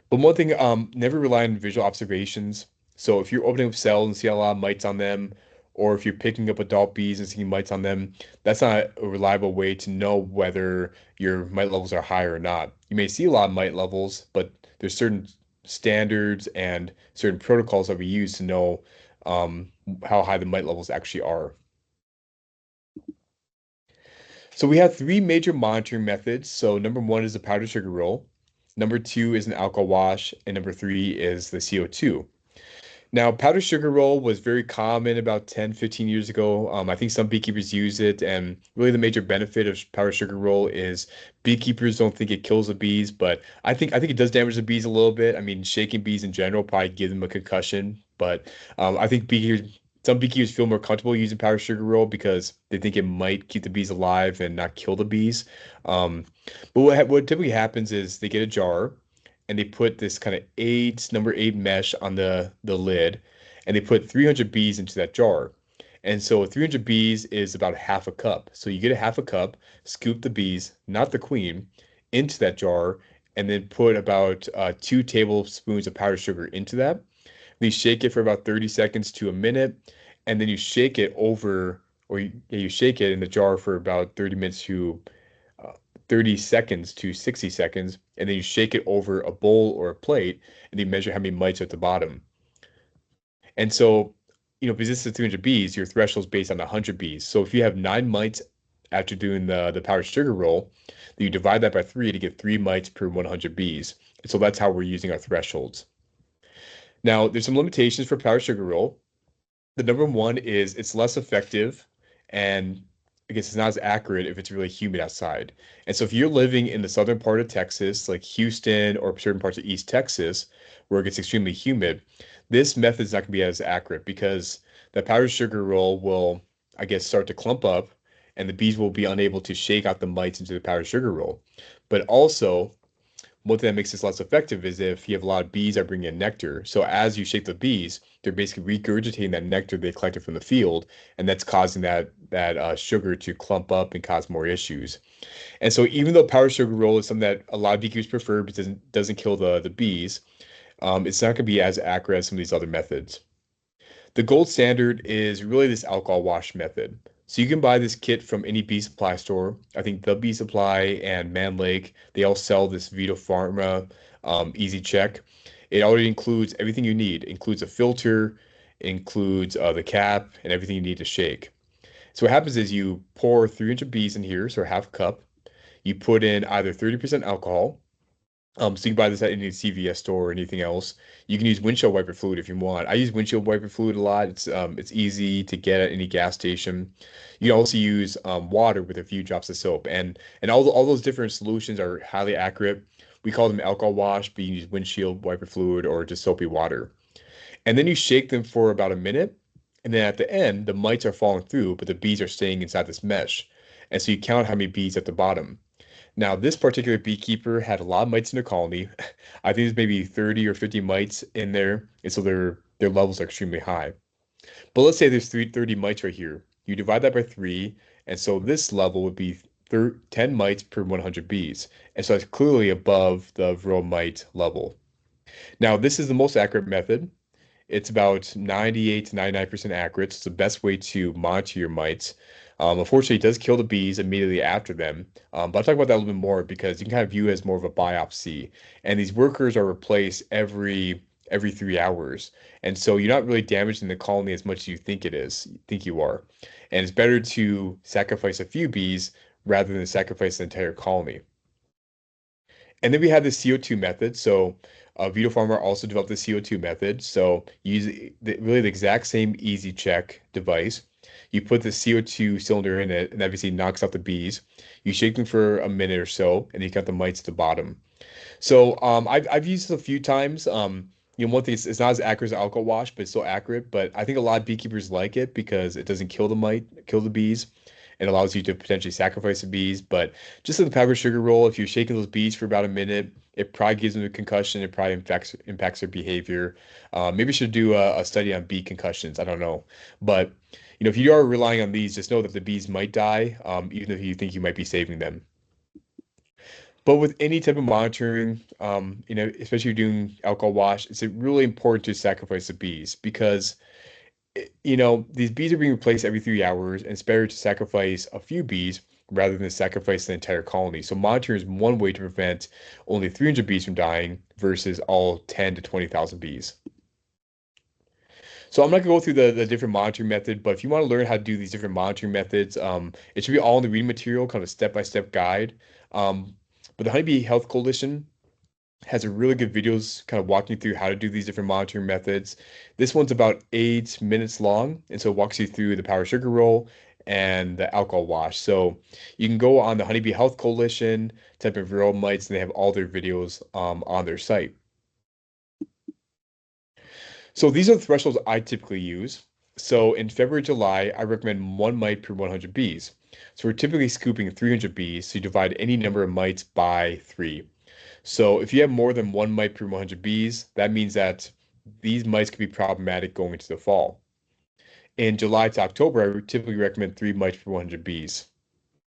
But one thing, never rely on visual observations. So if you're opening up cells and see a lot of mites on them, or if you're picking up adult bees and seeing mites on them, that's not a reliable way to know whether your mite levels are high or not. You may see a lot of mite levels, but there's certain standards and certain protocols that we use to know how high the mite levels actually are. So we have three major monitoring methods. So number one is the powdered sugar roll. Number two is an alcohol wash, and number three is the CO2. Now, powdered sugar roll was very common about 10, 15 years ago. I think some beekeepers use it, and really the major benefit of powdered sugar roll is beekeepers don't think it kills the bees, but I think it does damage the bees a little bit. I mean, shaking bees in general probably give them a concussion, but I think some beekeepers feel more comfortable using powdered sugar roll because they think it might keep the bees alive and not kill the bees. Um, but what typically happens is they get a jar and they put this kind of number eight mesh on the lid, and they put 300 bees into that jar. And so 300 bees is about half a cup. So you get a half a cup, scoop the bees, not the queen, into that jar, and then put about 2 tablespoons of powdered sugar into that. Then you shake it for about 30 seconds to a minute, and then you shake it over, or you shake it in the jar for about 30 minutes to uh, 30 seconds to 60 seconds, and then you shake it over a bowl or a plate, and you measure how many mites are at the bottom. And so, because this is 300 bees, your threshold is based on 100 bees. So if you have 9 mites after doing the powdered sugar roll, then you divide that by three to get 3 mites per 100 bees. And so that's how we're using our thresholds. Now, there's some limitations for powdered sugar roll. The number one is it's less effective, and I guess it's not as accurate if it's really humid outside. And so if you're living in the southern part of Texas, like Houston or certain parts of East Texas, where it gets extremely humid, this method is not going to be as accurate because the powdered sugar roll will, I guess, start to clump up, and the bees will be unable to shake out the mites into the powdered sugar roll. But also, one thing that makes this less effective is if you have a lot of bees that bring in nectar. So as you shake the bees, they're basically regurgitating that nectar they collected from the field, and that's causing that sugar to clump up and cause more issues. And so even though powdered sugar roll is something that a lot of beekeepers prefer because it doesn't kill the bees, it's not going to be as accurate as some of these other methods. The gold standard is really this alcohol wash method. So you can buy this kit from any bee supply store. I think the Bee Supply and Man Lake, they all sell this Vito Pharma Easy Check. It already includes everything you need. It includes a filter, includes the cap, and everything you need to shake. So what happens is you pour 300 bees in here, so half a cup. You put in either 30% alcohol, so you can buy this at any CVS store or anything else. You can use windshield wiper fluid if you want. I use windshield wiper fluid a lot. It's easy to get at any gas station. You can also use water with a few drops of soap, and all those different solutions are highly accurate. We call them alcohol wash, but you can use windshield wiper fluid or just soapy water. And then you shake them for about a minute, and then at the end, the mites are falling through, but the bees are staying inside this mesh. And so you count how many bees at the bottom. Now, this particular beekeeper had a lot of mites in their colony. I think there's maybe 30 or 50 mites in there, and so their levels are extremely high. But let's say there's 30 mites right here. You divide that by three, and so this level would be 10 mites per 100 bees. And so it's clearly above the Varroa mite level. Now, this is the most accurate method. It's about 98 to 99% accurate. It's the best way to monitor your mites. Unfortunately, it does kill the bees immediately after them. But I'll talk about that a little bit more because you can kind of view it as more of a biopsy. And these workers are replaced every 3 hours. And so you're not really damaging the colony as much as you think think you are. And it's better to sacrifice a few bees rather than sacrifice the entire colony. And then we have the CO2 method. So Vito Pharma also developed the CO2 method. So you use really the exact same easy check device. You put the CO2 cylinder in it, and obviously knocks out the bees. You shake them for a minute or so, and you got the mites at the bottom. So I've used it a few times. One thing it's not as accurate as alcohol wash, but it's still accurate. But I think a lot of beekeepers like it because it doesn't kill the bees, and allows you to potentially sacrifice the bees. But just like the powdered sugar roll, if you're shaking those bees for about a minute, it probably gives them a concussion. It probably impacts their behavior. Maybe we should do a study on bee concussions. I don't know, but if you are relying on these, just know that the bees might die, even if you think you might be saving them. But with any type of monitoring, especially if you're doing alcohol wash, it's really important to sacrifice the bees because, these bees are being replaced every 3 hours, and it's better to sacrifice a few bees rather than sacrifice the entire colony. So monitoring is one way to prevent only 300 bees from dying versus all 10 to 20,000 bees. So I'm not gonna go through the different monitoring method, but if you want to learn how to do these different monitoring methods, it should be all in the reading material, kind of a step-by-step guide. But the Honeybee Health Coalition has a really good videos kind of walking you through how to do these different monitoring methods. This one's about 8 minutes long, and so it walks you through the powdered sugar roll and the alcohol wash. So you can go on the Honeybee Health Coalition, type in viral mites, and they have all their videos on their site. So these are the thresholds I typically use. So in February, July, I recommend one mite per 100 bees. So we're typically scooping 300 bees, so you divide any number of mites by 3. So if you have more than one mite per 100 bees, that means that these mites could be problematic going into the fall. In July to October, I would typically recommend 3 mites per 100 bees.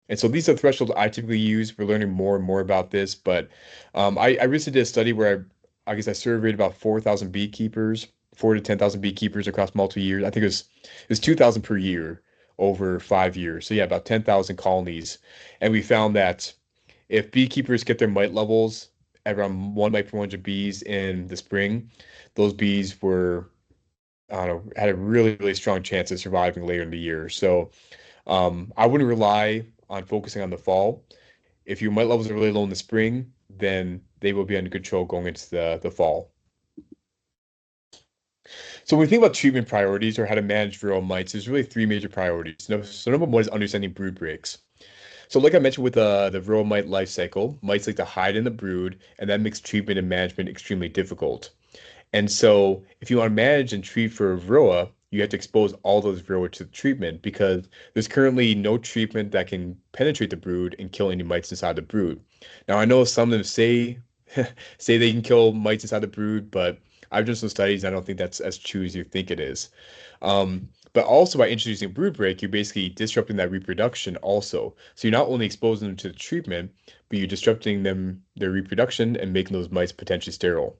And so these are thresholds I typically use. We're learning more and more about this, but I recently did a study where I guess I surveyed about 4,000 beekeepers, 4 to 10,000 beekeepers across multiple years. I think it was 2,000 per year over 5 years. So yeah, about 10,000 colonies, and we found that if beekeepers get their mite levels at around one mite per 100 bees in the spring, those bees were, I don't know, had a really, really strong chance of surviving later in the year. So I wouldn't rely on focusing on the fall. If your mite levels are really low in the spring, then they will be under control going into the fall. So when we think about treatment priorities or how to manage viral mites, there's really three major priorities. So number one is understanding brood breaks. So like I mentioned with the viral mite life cycle, mites like to hide in the brood, and that makes treatment and management extremely difficult. And so, if you want to manage and treat for Varroa, you have to expose all those Varroa to the treatment because there's currently no treatment that can penetrate the brood and kill any mites inside the brood. Now, I know some of them say say they can kill mites inside the brood, but I've done some studies and I don't think that's as true as you think it is. But also by introducing brood break, you're basically disrupting that reproduction also. So you're not only exposing them to the treatment, but you're disrupting their reproduction and making those mites potentially sterile.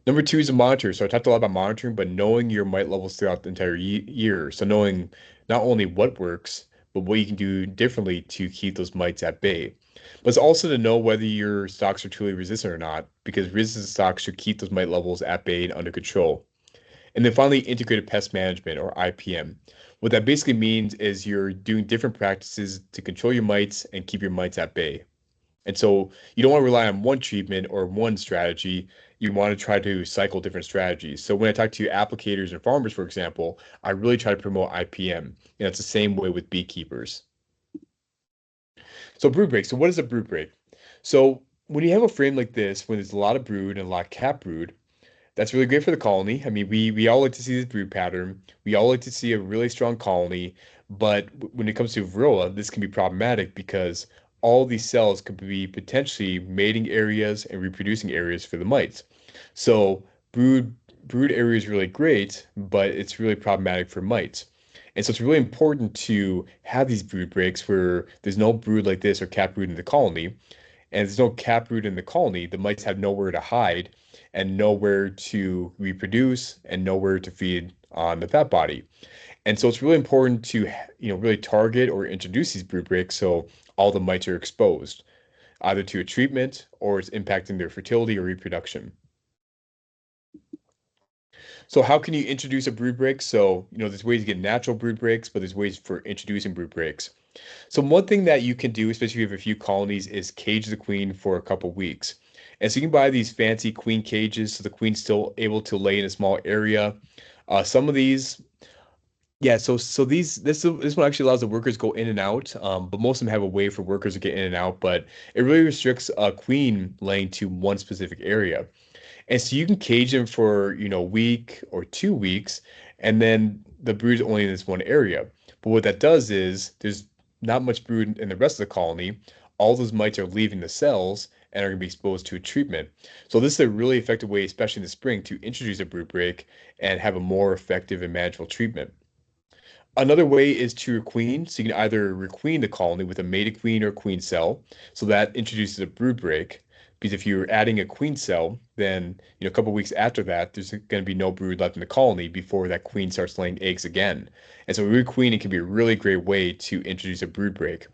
Number two is a monitor. So I talked a lot about monitoring, but knowing your mite levels throughout the entire year. So knowing not only what works, but what you can do differently to keep those mites at bay. But it's also to know whether your stocks are truly resistant or not, because resistant stocks should keep those mite levels at bay and under control. And then finally, integrated pest management or IPM. What that basically means is you're doing different practices to control your mites and keep your mites at bay. And so you don't want to rely on one treatment or one strategy. You want to try to cycle different strategies. So when I talk to applicators and farmers, for example, I really try to promote IPM. And it's the same way with beekeepers. So brood break. So what is a brood break? So when you have a frame like this, when there's a lot of brood and a lot of cap brood, that's really great for the colony. I mean, we all like to see this brood pattern. We all like to see a really strong colony, but when it comes to Varroa, this can be problematic because all these cells could be potentially mating areas and reproducing areas for the mites. So brood area is really great, but it's really problematic for mites. And so it's really important to have these brood breaks where there's no brood like this or cap brood in the colony, and there's no cap root in the colony, the mites have nowhere to hide and nowhere to reproduce and nowhere to feed on the fat body. And so it's really important to, really target or introduce these brood breaks so all the mites are exposed, either to a treatment or it's impacting their fertility or reproduction. So how can you introduce a brood break? So, there's ways to get natural brood breaks, but there's ways for introducing brood breaks. So one thing that you can do, especially if you have a few colonies, is cage the queen for a couple weeks. And so you can buy these fancy queen cages so the queen's still able to lay in a small area. Some of these, yeah, so this one actually allows the workers to go in and out, but most of them have a way for workers to get in and out, but it really restricts a queen laying to one specific area. And so you can cage them for, a week or 2 weeks, and then the brood's only in this one area. But what that does is there's not much brood in the rest of the colony. All those mites are leaving the cells and are going to be exposed to a treatment. So this is a really effective way, especially in the spring, to introduce a brood break and have a more effective and manageable treatment. Another way is to requeen. So you can either requeen the colony with a mated queen or queen cell. So that introduces a brood break. Because if you're adding a queen cell, then a couple weeks after that, there's going to be no brood left in the colony before that queen starts laying eggs again. And so requeening can be a really great way to introduce a brood break.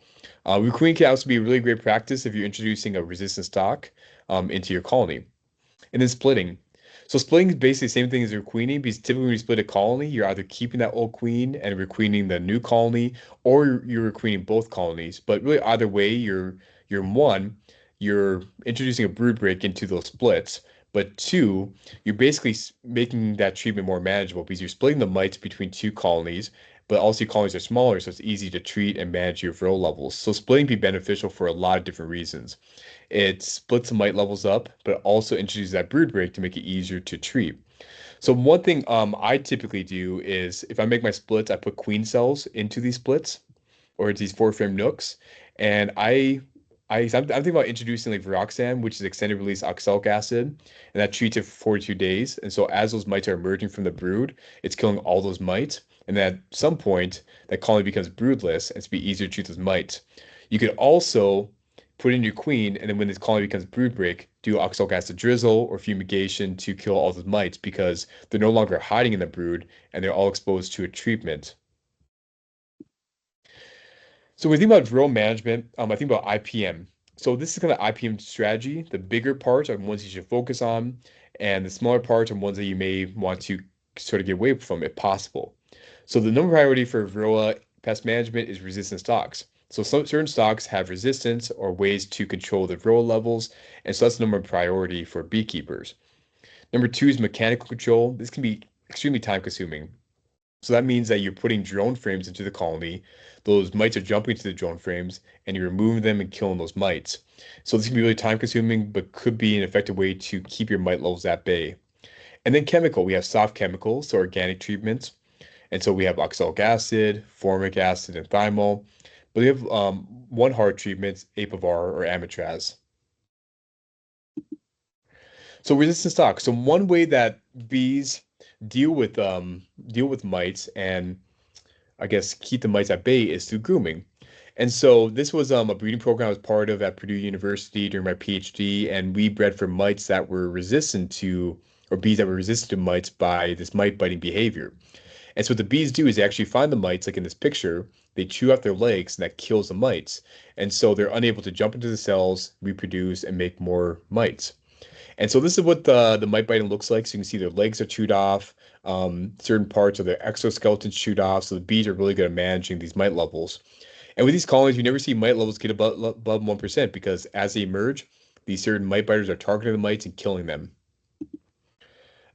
Requeening can also be a really great practice if you're introducing a resistant stock into your colony. And then splitting. So splitting is basically the same thing as requeening because typically when you split a colony, you're either keeping that old queen and requeening the new colony, or you're requeening both colonies. But really, either way, you're one. you're introducing a brood break into those splits. But two, you're basically making that treatment more manageable because you're splitting the mites between two colonies, but also your colonies are smaller, so it's easy to treat and manage your Varroa levels. So splitting can be beneficial for a lot of different reasons. It splits the mite levels up, but also introduces that brood break to make it easier to treat. So one thing I typically do is if I make my splits, I put queen cells into these splits or it's these four frame nooks. And I'm thinking about introducing like Viroxan, which is extended release oxalic acid, and that treats it for 42 days. And so as those mites are emerging from the brood, it's killing all those mites. And then at some point, that colony becomes broodless, and it's be easier to treat those mites. You could also put in your queen, and then when this colony becomes brood break, do oxalic acid drizzle or fumigation to kill all those mites because they're no longer hiding in the brood and they're all exposed to a treatment. So when we think about drill management, I think about IPM. So this is kind of IPM strategy. The bigger parts are the ones you should focus on, and the smaller parts are ones that you may want to sort of get away from if possible. So the number priority for Varroa pest management is resistant stocks. So some certain stocks have resistance or ways to control the Varroa levels, and so that's the number priority for beekeepers. Number two is mechanical control. This can be extremely time consuming. So that means that you're putting drone frames into the colony. Those mites are jumping into the drone frames, and you're removing them and killing those mites. So this can be really time consuming, but could be an effective way to keep your mite levels at bay. And then chemical, we have soft chemicals, so organic treatments. And so we have oxalic acid, formic acid, and thymol. But we have one hard treatment, Apivar or Amitraz. So resistant stock. So one way that bees deal with mites and I guess keep the mites at bay is through grooming. And so this was a breeding program I was part of at Purdue University during my PhD, and we bred for mites that were resistant to, or bees that were resistant to mites by this mite biting behavior. And so what the bees do is they actually find the mites, like in this picture, they chew off their legs, and that kills the mites. And so they're unable to jump into the cells, reproduce, and make more mites. And so this is what the mite biting looks like. So you can see their legs are chewed off, certain parts of their exoskeletons chewed off. So the bees are really good at managing these mite levels. And with these colonies, you never see mite levels get above 1% because as they emerge, these certain mite biters are targeting the mites and killing them.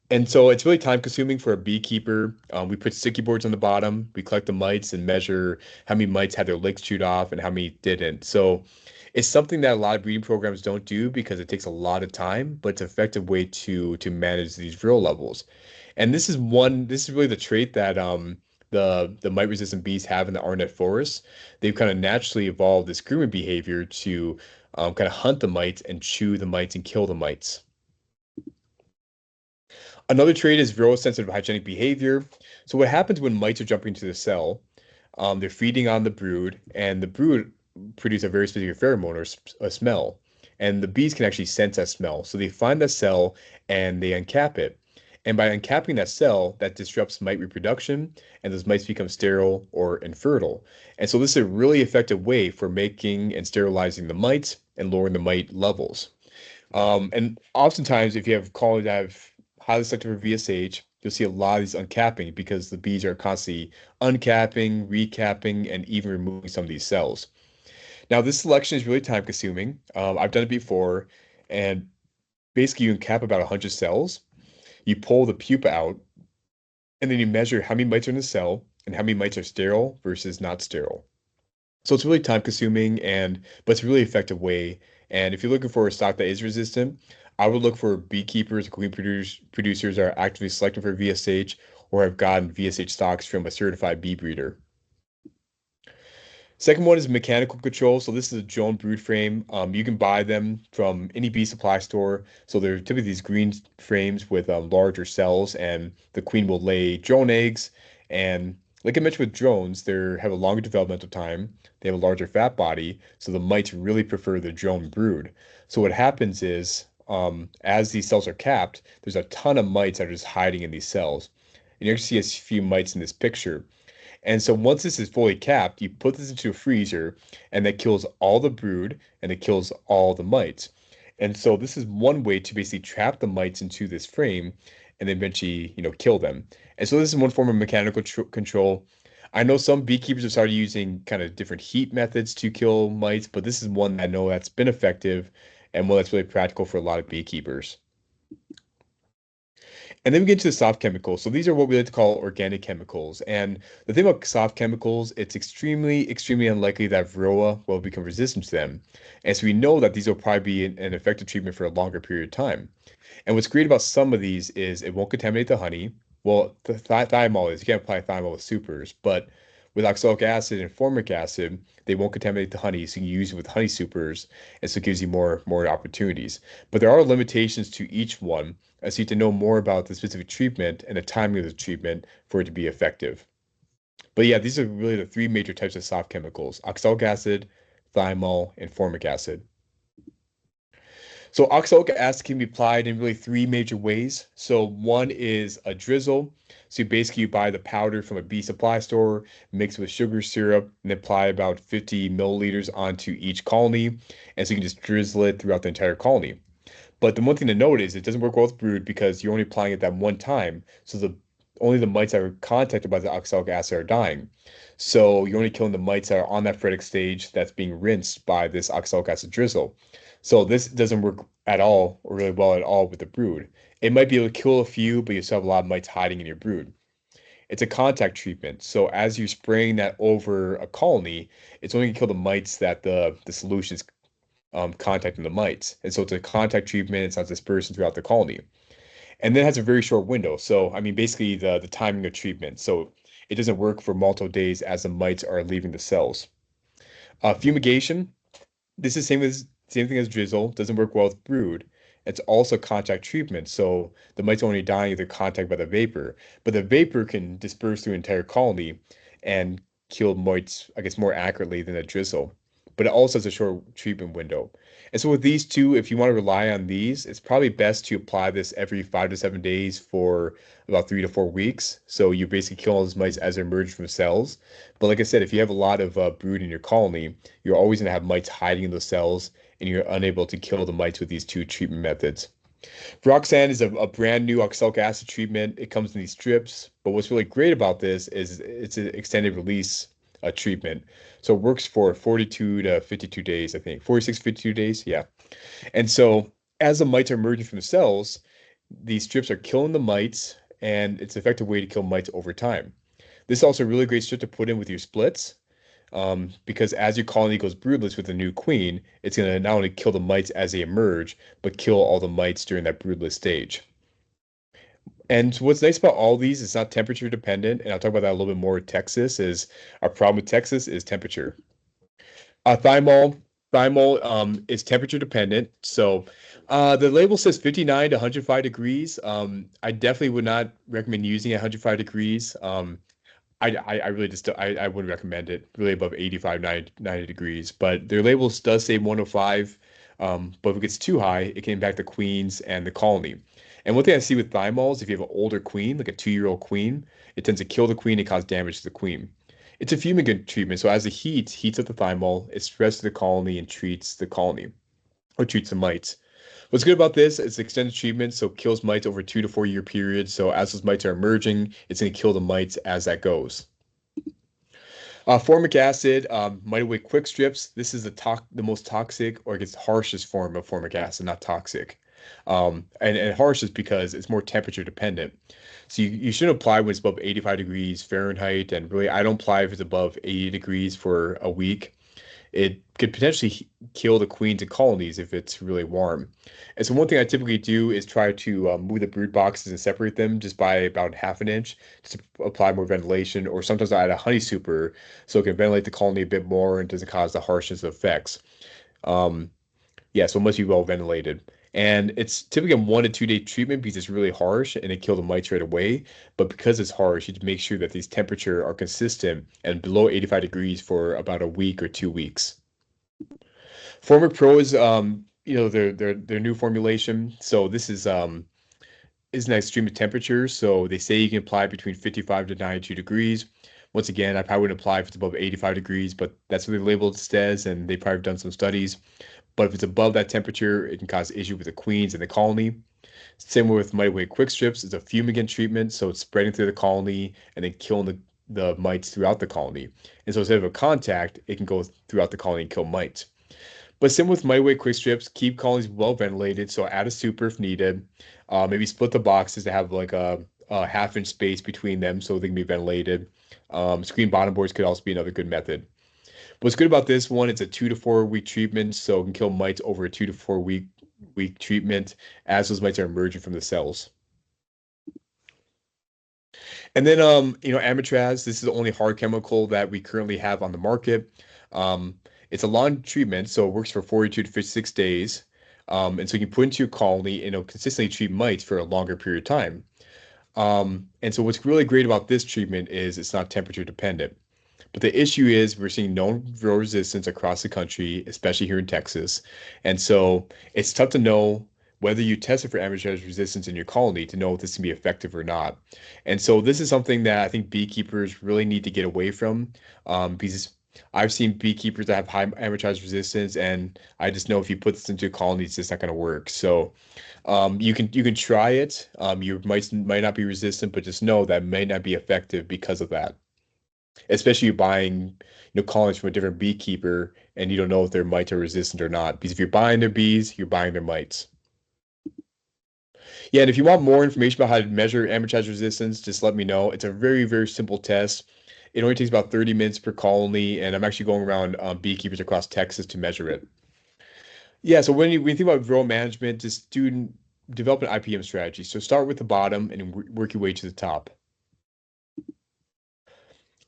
And so it's really time consuming for a beekeeper. We put sticky boards on the bottom. We collect the mites and measure how many mites had their legs chewed off and how many didn't. So it's something that a lot of breeding programs don't do because it takes a lot of time, but it's an effective way to manage these drill levels. And this is really the trait that the mite resistant bees have in the Arnett forest. They've kind of naturally evolved this grooming behavior to kind of hunt the mites and chew the mites and kill the mites. Another trait is sensitive hygienic behavior. So what happens when mites are jumping into the cell? They're feeding on the brood, and the brood produce a very specific pheromone or a smell. And the bees can actually sense that smell. So they find the cell and they uncap it. And by uncapping that cell, that disrupts mite reproduction, and those mites become sterile or infertile. And so this is a really effective way for making and sterilizing the mites and lowering the mite levels. And oftentimes, if you have colonies that have highly selective for VSH, you'll see a lot of these uncapping because the bees are constantly uncapping, recapping, and even removing some of these cells. Now, this selection is really time consuming. I've done it before, and basically you uncap about 100 cells, you pull the pupa out, and then you measure how many mites are in the cell and how many mites are sterile versus not sterile. So it's really time consuming but it's a really effective way. And if you're looking for a stock that is resistant, I would look for beekeepers, queen producers that are actively selecting for VSH or have gotten VSH stocks from a certified bee breeder. Second one is mechanical control. So this is a drone brood frame. You can buy them from any bee supply store. So they're typically these green frames with larger cells, and the queen will lay drone eggs. And like I mentioned with drones, they have a longer developmental time. They have a larger fat body, so the mites really prefer the drone brood. So what happens is, as these cells are capped, there's a ton of mites that are just hiding in these cells. And you actually see a few mites in this picture. And so once this is fully capped, you put this into a freezer and that kills all the brood and it kills all the mites. And so this is one way to basically trap the mites into this frame and then eventually, kill them. And so this is one form of mechanical control. I know some beekeepers have started using kind of different heat methods to kill mites, but this is one I know that's been effective and one that's really practical for a lot of beekeepers. And then we get to the soft chemicals. So these are what we like to call organic chemicals. And the thing about soft chemicals, it's extremely unlikely that Varroa will become resistant to them. And so we know that these will probably be an effective treatment for a longer period of time. And what's great about some of these is it won't contaminate the honey. Well, the thiamol is, you can't apply thiamol with supers, but with oxalic acid and formic acid, they won't contaminate the honey, so you can use it with honey supers, and so it gives you more opportunities. But there are limitations to each one, as you need to know more about the specific treatment and the timing of the treatment for it to be effective. But yeah, these are really the three major types of soft chemicals: oxalic acid, thiamol, and formic acid. So oxalic acid can be applied in really three major ways. So one is a drizzle. So basically you buy the powder from a bee supply store, mix it with sugar syrup, and apply about 50 milliliters onto each colony. And so you can just drizzle it throughout the entire colony. But the one thing to note is it doesn't work well with brood because you're only applying it that one time. So the only the mites that are contacted by the oxalic acid are dying. So you're only killing the mites that are on that phoretic stage that's being rinsed by this oxalic acid drizzle. So this doesn't work at all or really well at all with the brood. It might be able to kill a few, but you still have a lot of mites hiding in your brood. It's a contact treatment. So as you're spraying that over a colony, it's only going to kill the mites that the solution is contacting the mites. And so it's a contact treatment. It's not dispersing throughout the colony. And then it has a very short window. So, I mean, basically the timing of treatment. So it doesn't work for multiple days as the mites are leaving the cells. Fumigation, this is same thing as drizzle, doesn't work well with brood. It's also contact treatment, so the mites only die either contact by the vapor, but the vapor can disperse through an entire colony and kill mites, I guess, more accurately than a drizzle. But it also has a short treatment window. And so with these two, if you want to rely on these, it's probably best to apply this every 5 to 7 days for about 3 to 4 weeks. So you basically kill all those mites as they emerge from cells. But like I said, if you have a lot of brood in your colony, you're always going to have mites hiding in those cells, and you're unable to kill the mites with these two treatment methods. Roxanne is a brand new oxalic acid treatment. It comes in these strips, but what's really great about this is it's an extended release treatment. So it works for 42 to 52 days, I think. 46, 52 days, yeah. And so as the mites are emerging from the cells, these strips are killing the mites, and it's an effective way to kill mites over time. This is also a really great strip to put in with your splits, because as your colony goes broodless with a new queen, it's going to not only kill the mites as they emerge, but kill all the mites during that broodless stage. And what's nice about all these, it's not temperature dependent, and I'll talk about that a little bit more with Texas, is our problem with Texas is temperature. Thymol is temperature dependent. So the label says 59 to 105 degrees. I definitely would not recommend using at 105 degrees. I really just I wouldn't recommend it really above 85, 90 degrees. But their labels does say 105. But if it gets too high, it can impact the queens and the colony. And one thing I see with thymols, if you have an older queen, like a 2-year-old queen, it tends to kill the queen and cause damage to the queen. It's a fumigant treatment, so as the heat heats up the thymol, it spreads to the colony and treats the colony, or treats the mites. What's good about this is extended treatment, so it kills mites over 2 to 4 year periods. So as those mites are emerging, it's going to kill the mites as that goes. Formic acid, Mighty Way quick strips. This is the most toxic, or I guess harshest form of formic acid, not toxic. And harsh is because it's more temperature dependent. So you shouldn't apply when it's above 85 degrees Fahrenheit, and really I don't apply if it's above 80 degrees for a week. It could potentially kill the queens and colonies if it's really warm. And so one thing I typically do is try to move the brood boxes and separate them just by about half an inch to apply more ventilation, or sometimes I add a honey super so it can ventilate the colony a bit more and doesn't cause the harshness of effects. Um, yeah, so it must be well ventilated. And it's typically a 1 to 2 day treatment because it's really harsh and it kills the mites right away. But because it's harsh, you need to make sure that these temperature are consistent and below 85 degrees for about a week or 2 weeks. Formic Pro is their new formulation. So this is an extreme temperature. So they say you can apply between 55 to 92 degrees. Once again, I probably wouldn't apply if it's above 85 degrees, but that's what they labeled it as, and they probably have done some studies. But if it's above that temperature, it can cause issue with the queens and the colony. Same with Mighty Way quick strips. It's a fumigant treatment, so it's spreading through the colony and then killing the mites throughout the colony. And so instead of a contact, it can go throughout the colony and kill mites. But same with my way quick strips, keep colonies well ventilated. So add a super if needed. Maybe split the boxes to have like a half-inch space between them so they can be ventilated. Screen bottom boards could also be another good method. What's good about this one, it's a 2 to 4 week treatment, so it can kill mites over a 2 to 4 week treatment as those mites are emerging from the cells. And then, Amitraz, this is the only hard chemical that we currently have on the market. It's a long treatment, so it works for 42 to 56 days. And so you can put into your colony and it'll consistently treat mites for a longer period of time. And so what's really great about this treatment is it's not temperature dependent. But the issue is we're seeing known viral resistance across the country, especially here in Texas. And so it's tough to know whether you tested for Amitraz resistance in your colony to know if this can be effective or not. And so this is something that I think beekeepers really need to get away from, because I've seen beekeepers that have high Amitraz resistance, and I just know if you put this into a colony, it's just not going to work. So you can try it. You might not be resistant, but just know that may not be effective because of that. Especially you buying, colonies from a different beekeeper and you don't know if their mites are resistant or not. Because if you're buying their bees, you're buying their mites. Yeah, and if you want more information about how to measure Amitraz resistance, just let me know. It's a very, very simple test. It only takes about 30 minutes per colony, and I'm actually going around beekeepers across Texas to measure it. Yeah, so when you think about rural management, just develop an IPM strategy. So start with the bottom and work your way to the top.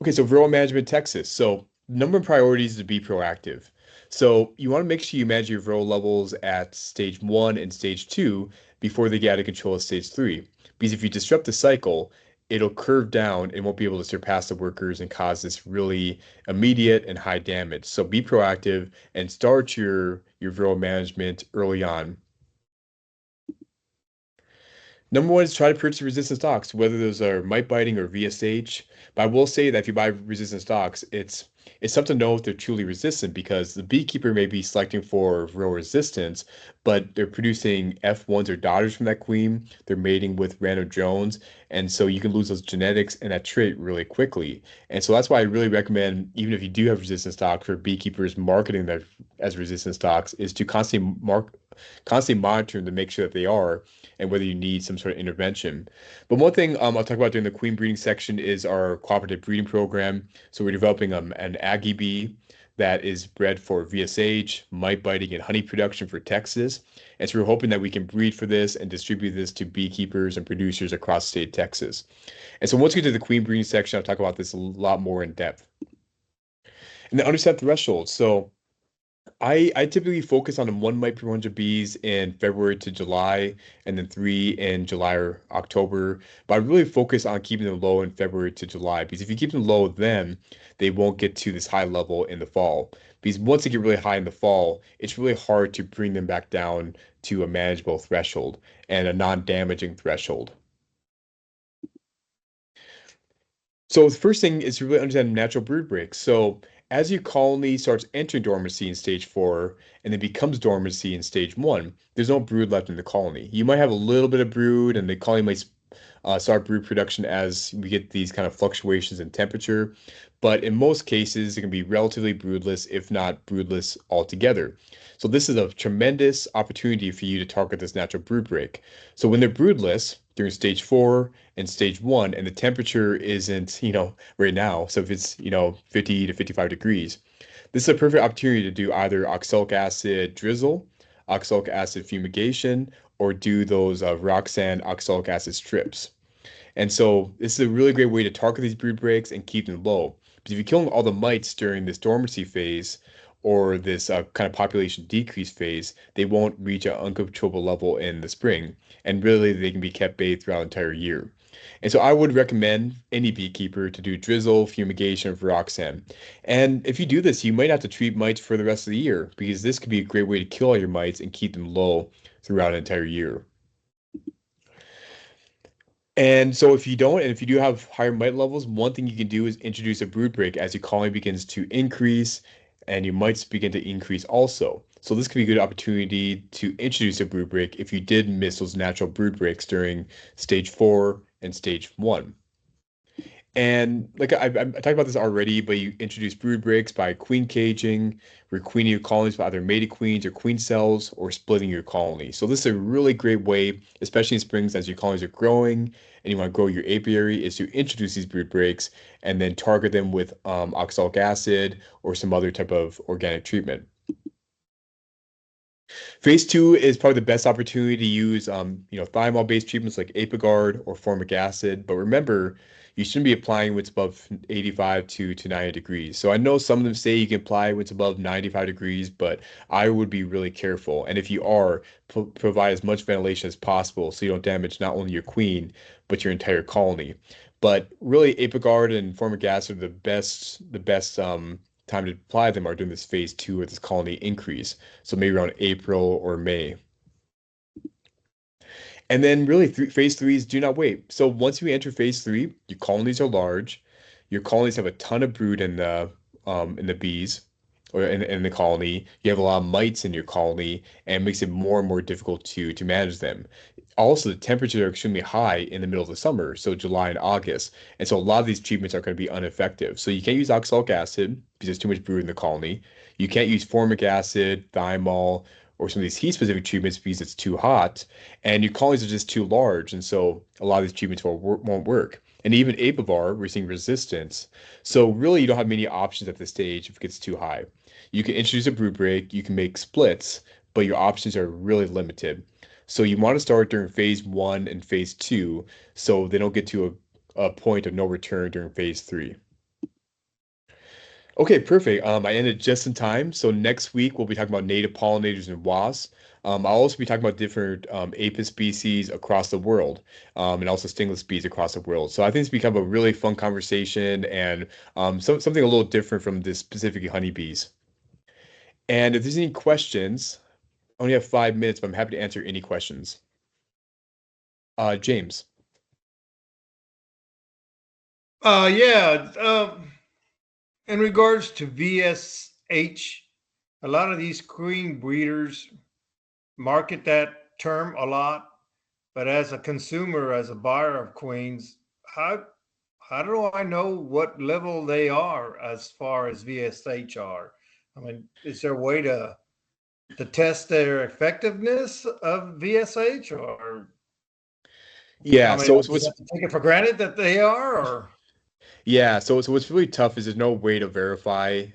Okay, so rural management Texas. So number of priorities is to be proactive. So you want to make sure you manage your rural levels at stage 1 and stage 2 before they get out of control at stage 3. Because if you disrupt the cycle, it'll curve down and won't be able to surpass the workers and cause this really immediate and high damage. So be proactive and start your rural management early on. Number one is try to purchase resistant stocks, whether those are mite biting or VSH. But I will say that if you buy resistant stocks, it's tough to know if they're truly resistant because the beekeeper may be selecting for real resistance, but they're producing F1s or daughters from that queen. They're mating with random drones, and so you can lose those genetics and that trait really quickly. And so that's why I really recommend, even if you do have resistant stocks, for beekeepers marketing that as resistant stocks, is to constantly monitor them to make sure that they are and whether you need some sort of intervention. But one thing I'll talk about during the queen breeding section is our cooperative breeding program. So we're developing an Aggie bee that is bred for VSH, mite biting, and honey production for Texas. And so we're hoping that we can breed for this and distribute this to beekeepers and producers across the state of Texas. And so once we get to the queen breeding section, I'll talk about this a lot more in depth. And the underset threshold. So I typically focus on 1 mite per 100 bees in February to July, and then 3 in July or October. But I really focus on keeping them low in February to July because if you keep them low, then they won't get to this high level in the fall. Because once they get really high in the fall, it's really hard to bring them back down to a manageable threshold and a non-damaging threshold. So the first thing is to really understand natural brood breaks. So as your colony starts entering dormancy in stage 4 and then becomes dormancy in stage 1, there's no brood left in the colony. You might have a little bit of brood and the colony might start brood production as we get these kind of fluctuations in temperature. But in most cases, it can be relatively broodless, if not broodless altogether. So this is a tremendous opportunity for you to target this natural brood break. So when they're broodless during stage 4 and stage 1, and the temperature isn't, right now, so if it's, 50 to 55 degrees, this is a perfect opportunity to do either oxalic acid drizzle, oxalic acid fumigation, or do those Roxanne oxalic acid strips. And so this is a really great way to target these brood breaks and keep them low. But if you're killing all the mites during this dormancy phase or this kind of population decrease phase, they won't reach an uncontrollable level in the spring. And really, they can be kept bathed throughout the entire year. And so I would recommend any beekeeper to do drizzle, fumigation of Roxanne. And if you do this, you might have to treat mites for the rest of the year because this could be a great way to kill all your mites and keep them low throughout an entire year. And so if you don't, and if you do have higher mite levels, one thing you can do is introduce a brood break as your colony begins to increase and your mites begin to increase also. So this could be a good opportunity to introduce a brood break if you did miss those natural brood breaks during stage 4 and stage 1. And like I talked about this already, but you introduce brood breaks by queen caging, requeening your colonies by either mated queens or queen cells, or splitting your colony. So this is a really great way, especially in springs as your colonies are growing and you want to grow your apiary, is to introduce these brood breaks and then target them with oxalic acid or some other type of organic treatment. Phase two is probably the best opportunity to use, thiamine-based treatments like Apigard or formic acid. But remember, you shouldn't be applying when it's above 85 to 90 degrees. So I know some of them say you can apply when it's above 95 degrees, but I would be really careful. And if you are, provide as much ventilation as possible so you don't damage not only your queen, but your entire colony. But really, Apigard and formic acid are the best time to apply them are during this phase two or this colony increase. So maybe around April or May. And then really phase three is do not wait. So once you enter phase three, your colonies are large. Your colonies have a ton of brood in the bees or in the colony. You have a lot of mites in your colony and it makes it more and more difficult to manage them. Also, the temperatures are extremely high in the middle of the summer, so July and August. And so a lot of these treatments are going to be ineffective. So you can't use oxalic acid because there's too much brood in the colony. You can't use formic acid, thymol, or some of these heat-specific treatments because it's too hot and your colonies are just too large, and so a lot of these treatments won't work. And even Apivar, we're seeing resistance. So really, you don't have many options at this stage if it gets too high. You can introduce a brood break, you can make splits, but your options are really limited. So you want to start during phase one and phase two, so they don't get to a point of no return during phase three. Okay, perfect. I ended just in time. So next week we'll be talking about native pollinators and wasps. I'll also be talking about different apis species across the world, and also stingless bees across the world. So I think it's become a really fun conversation and something a little different from this specifically honeybees. And if there's any questions, I only have 5 minutes, but I'm happy to answer any questions. James. Yeah. In regards to VSH, a lot of these queen breeders market that term a lot, but as a consumer, as a buyer of queens, how how do I know what level they are as far as VSH are? I mean, is there a way to test their effectiveness of VSH, or I Yeah, mean, so I so just what's have to take it for granted that they are, or Yeah, so what's really tough is there's no way to verify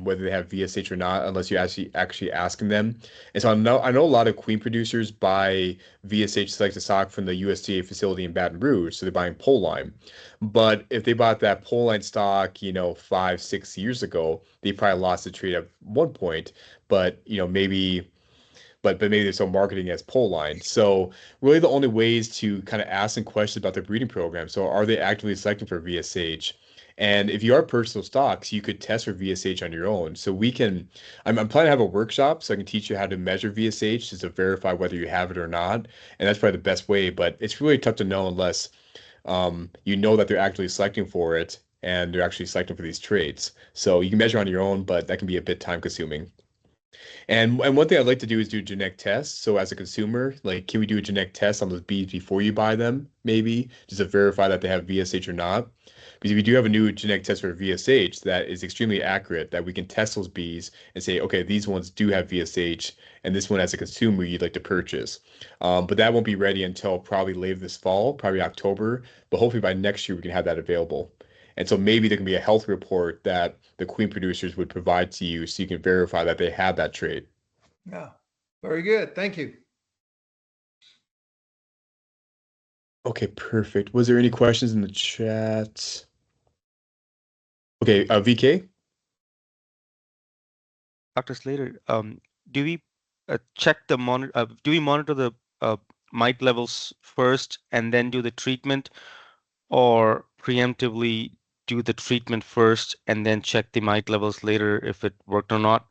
whether they have VSH or not unless you actually asking them. And so I know a lot of queen producers buy VSH selected stock from the USDA facility in Baton Rouge, so they're buying pole line. But if they bought that pole line stock, 5, 6 years ago, they probably lost the trade at one point. But but maybe they're still marketing as pole line. So really the only way is to kind of ask some questions about their breeding program. So are they actively selecting for VSH? And if you are personal stocks, you could test for VSH on your own. So I'm planning to have a workshop so I can teach you how to measure VSH just to verify whether you have it or not. And that's probably the best way, but it's really tough to know unless you know that they're actually selecting for it and they're actually selecting for these traits. So you can measure on your own, but that can be a bit time consuming. And one thing I'd like to do is do genetic tests. So as a consumer, like, can we do a genetic test on those bees before you buy them, maybe, just to verify that they have VSH or not? Because if you do have a new genetic test for VSH that is extremely accurate, that we can test those bees and say, okay, these ones do have VSH, and this one as a consumer you'd like to purchase. But that won't be ready until probably later this fall, probably October. But hopefully by next year we can have that available. And so maybe there can be a health report that the queen producers would provide to you so you can verify that they have that trait. yeah, very good. Thank you. Okay, perfect. Was there any questions in the chat? Okay, VK? Dr. Slater, do we do we monitor the mite levels first and then do the treatment, or preemptively do the treatment first and then check the mite levels later if it worked or not?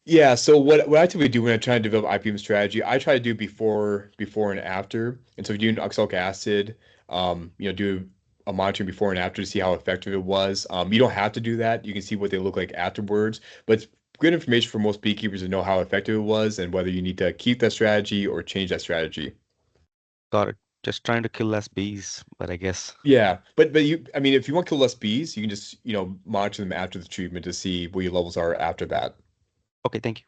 Yeah, so what I typically do when I try to develop IPM strategy, I try to do before and after. And so if you're doing oxalic acid, do a monitoring before and after to see how effective it was. You don't have to do that. You can see what they look like afterwards, but it's good information for most beekeepers to know how effective it was and whether you need to keep that strategy or change that strategy. Got it. Just trying to kill less bees, but I guess. Yeah, but I mean, if you want to kill less bees, you can just, monitor them after the treatment to see what your levels are after that. Okay, thank you.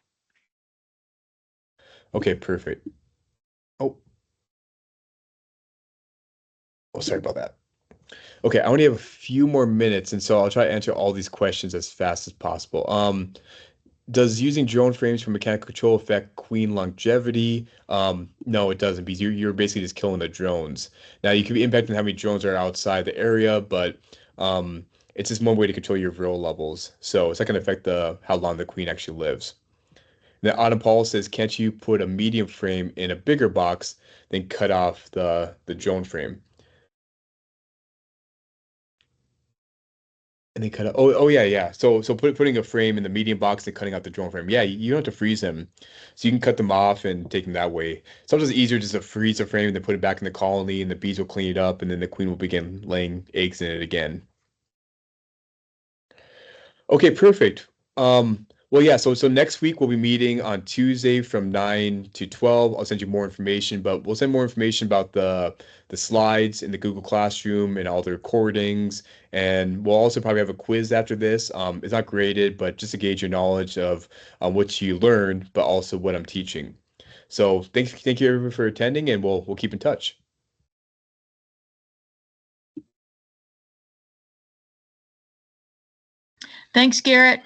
Okay, perfect. Oh, oh, sorry about that. Okay, I only have a few more minutes, and so I'll try to answer all these questions as fast as possible. Does using drone frames for mechanical control affect queen longevity? No, it doesn't, because you're basically just killing the drones. Now, you could be impacting how many drones are outside the area, but it's just one way to control your viral levels. So it's not going to affect the how long the queen actually lives. Then Autumn Paul says, can't you put a medium frame in a bigger box, then cut off the drone frame? And they cut out. Oh yeah, yeah. So putting a frame in the medium box and cutting out the drone frame. Yeah, you don't have to freeze them, so you can cut them off and take them that way. Sometimes it's easier just to freeze the frame and then put it back in the colony, and the bees will clean it up, and then the queen will begin laying eggs in it again. Okay, perfect. Well, yeah, so next week we'll be meeting on Tuesday from 9 to 12. I'll send you more information, but we'll send more information about the slides in the Google Classroom and all the recordings. And we'll also probably have a quiz after this. It's not graded, but just to gauge your knowledge of what you learned, but also what I'm teaching. So thank you everyone for attending, and we'll keep in touch. Thanks, Garrett.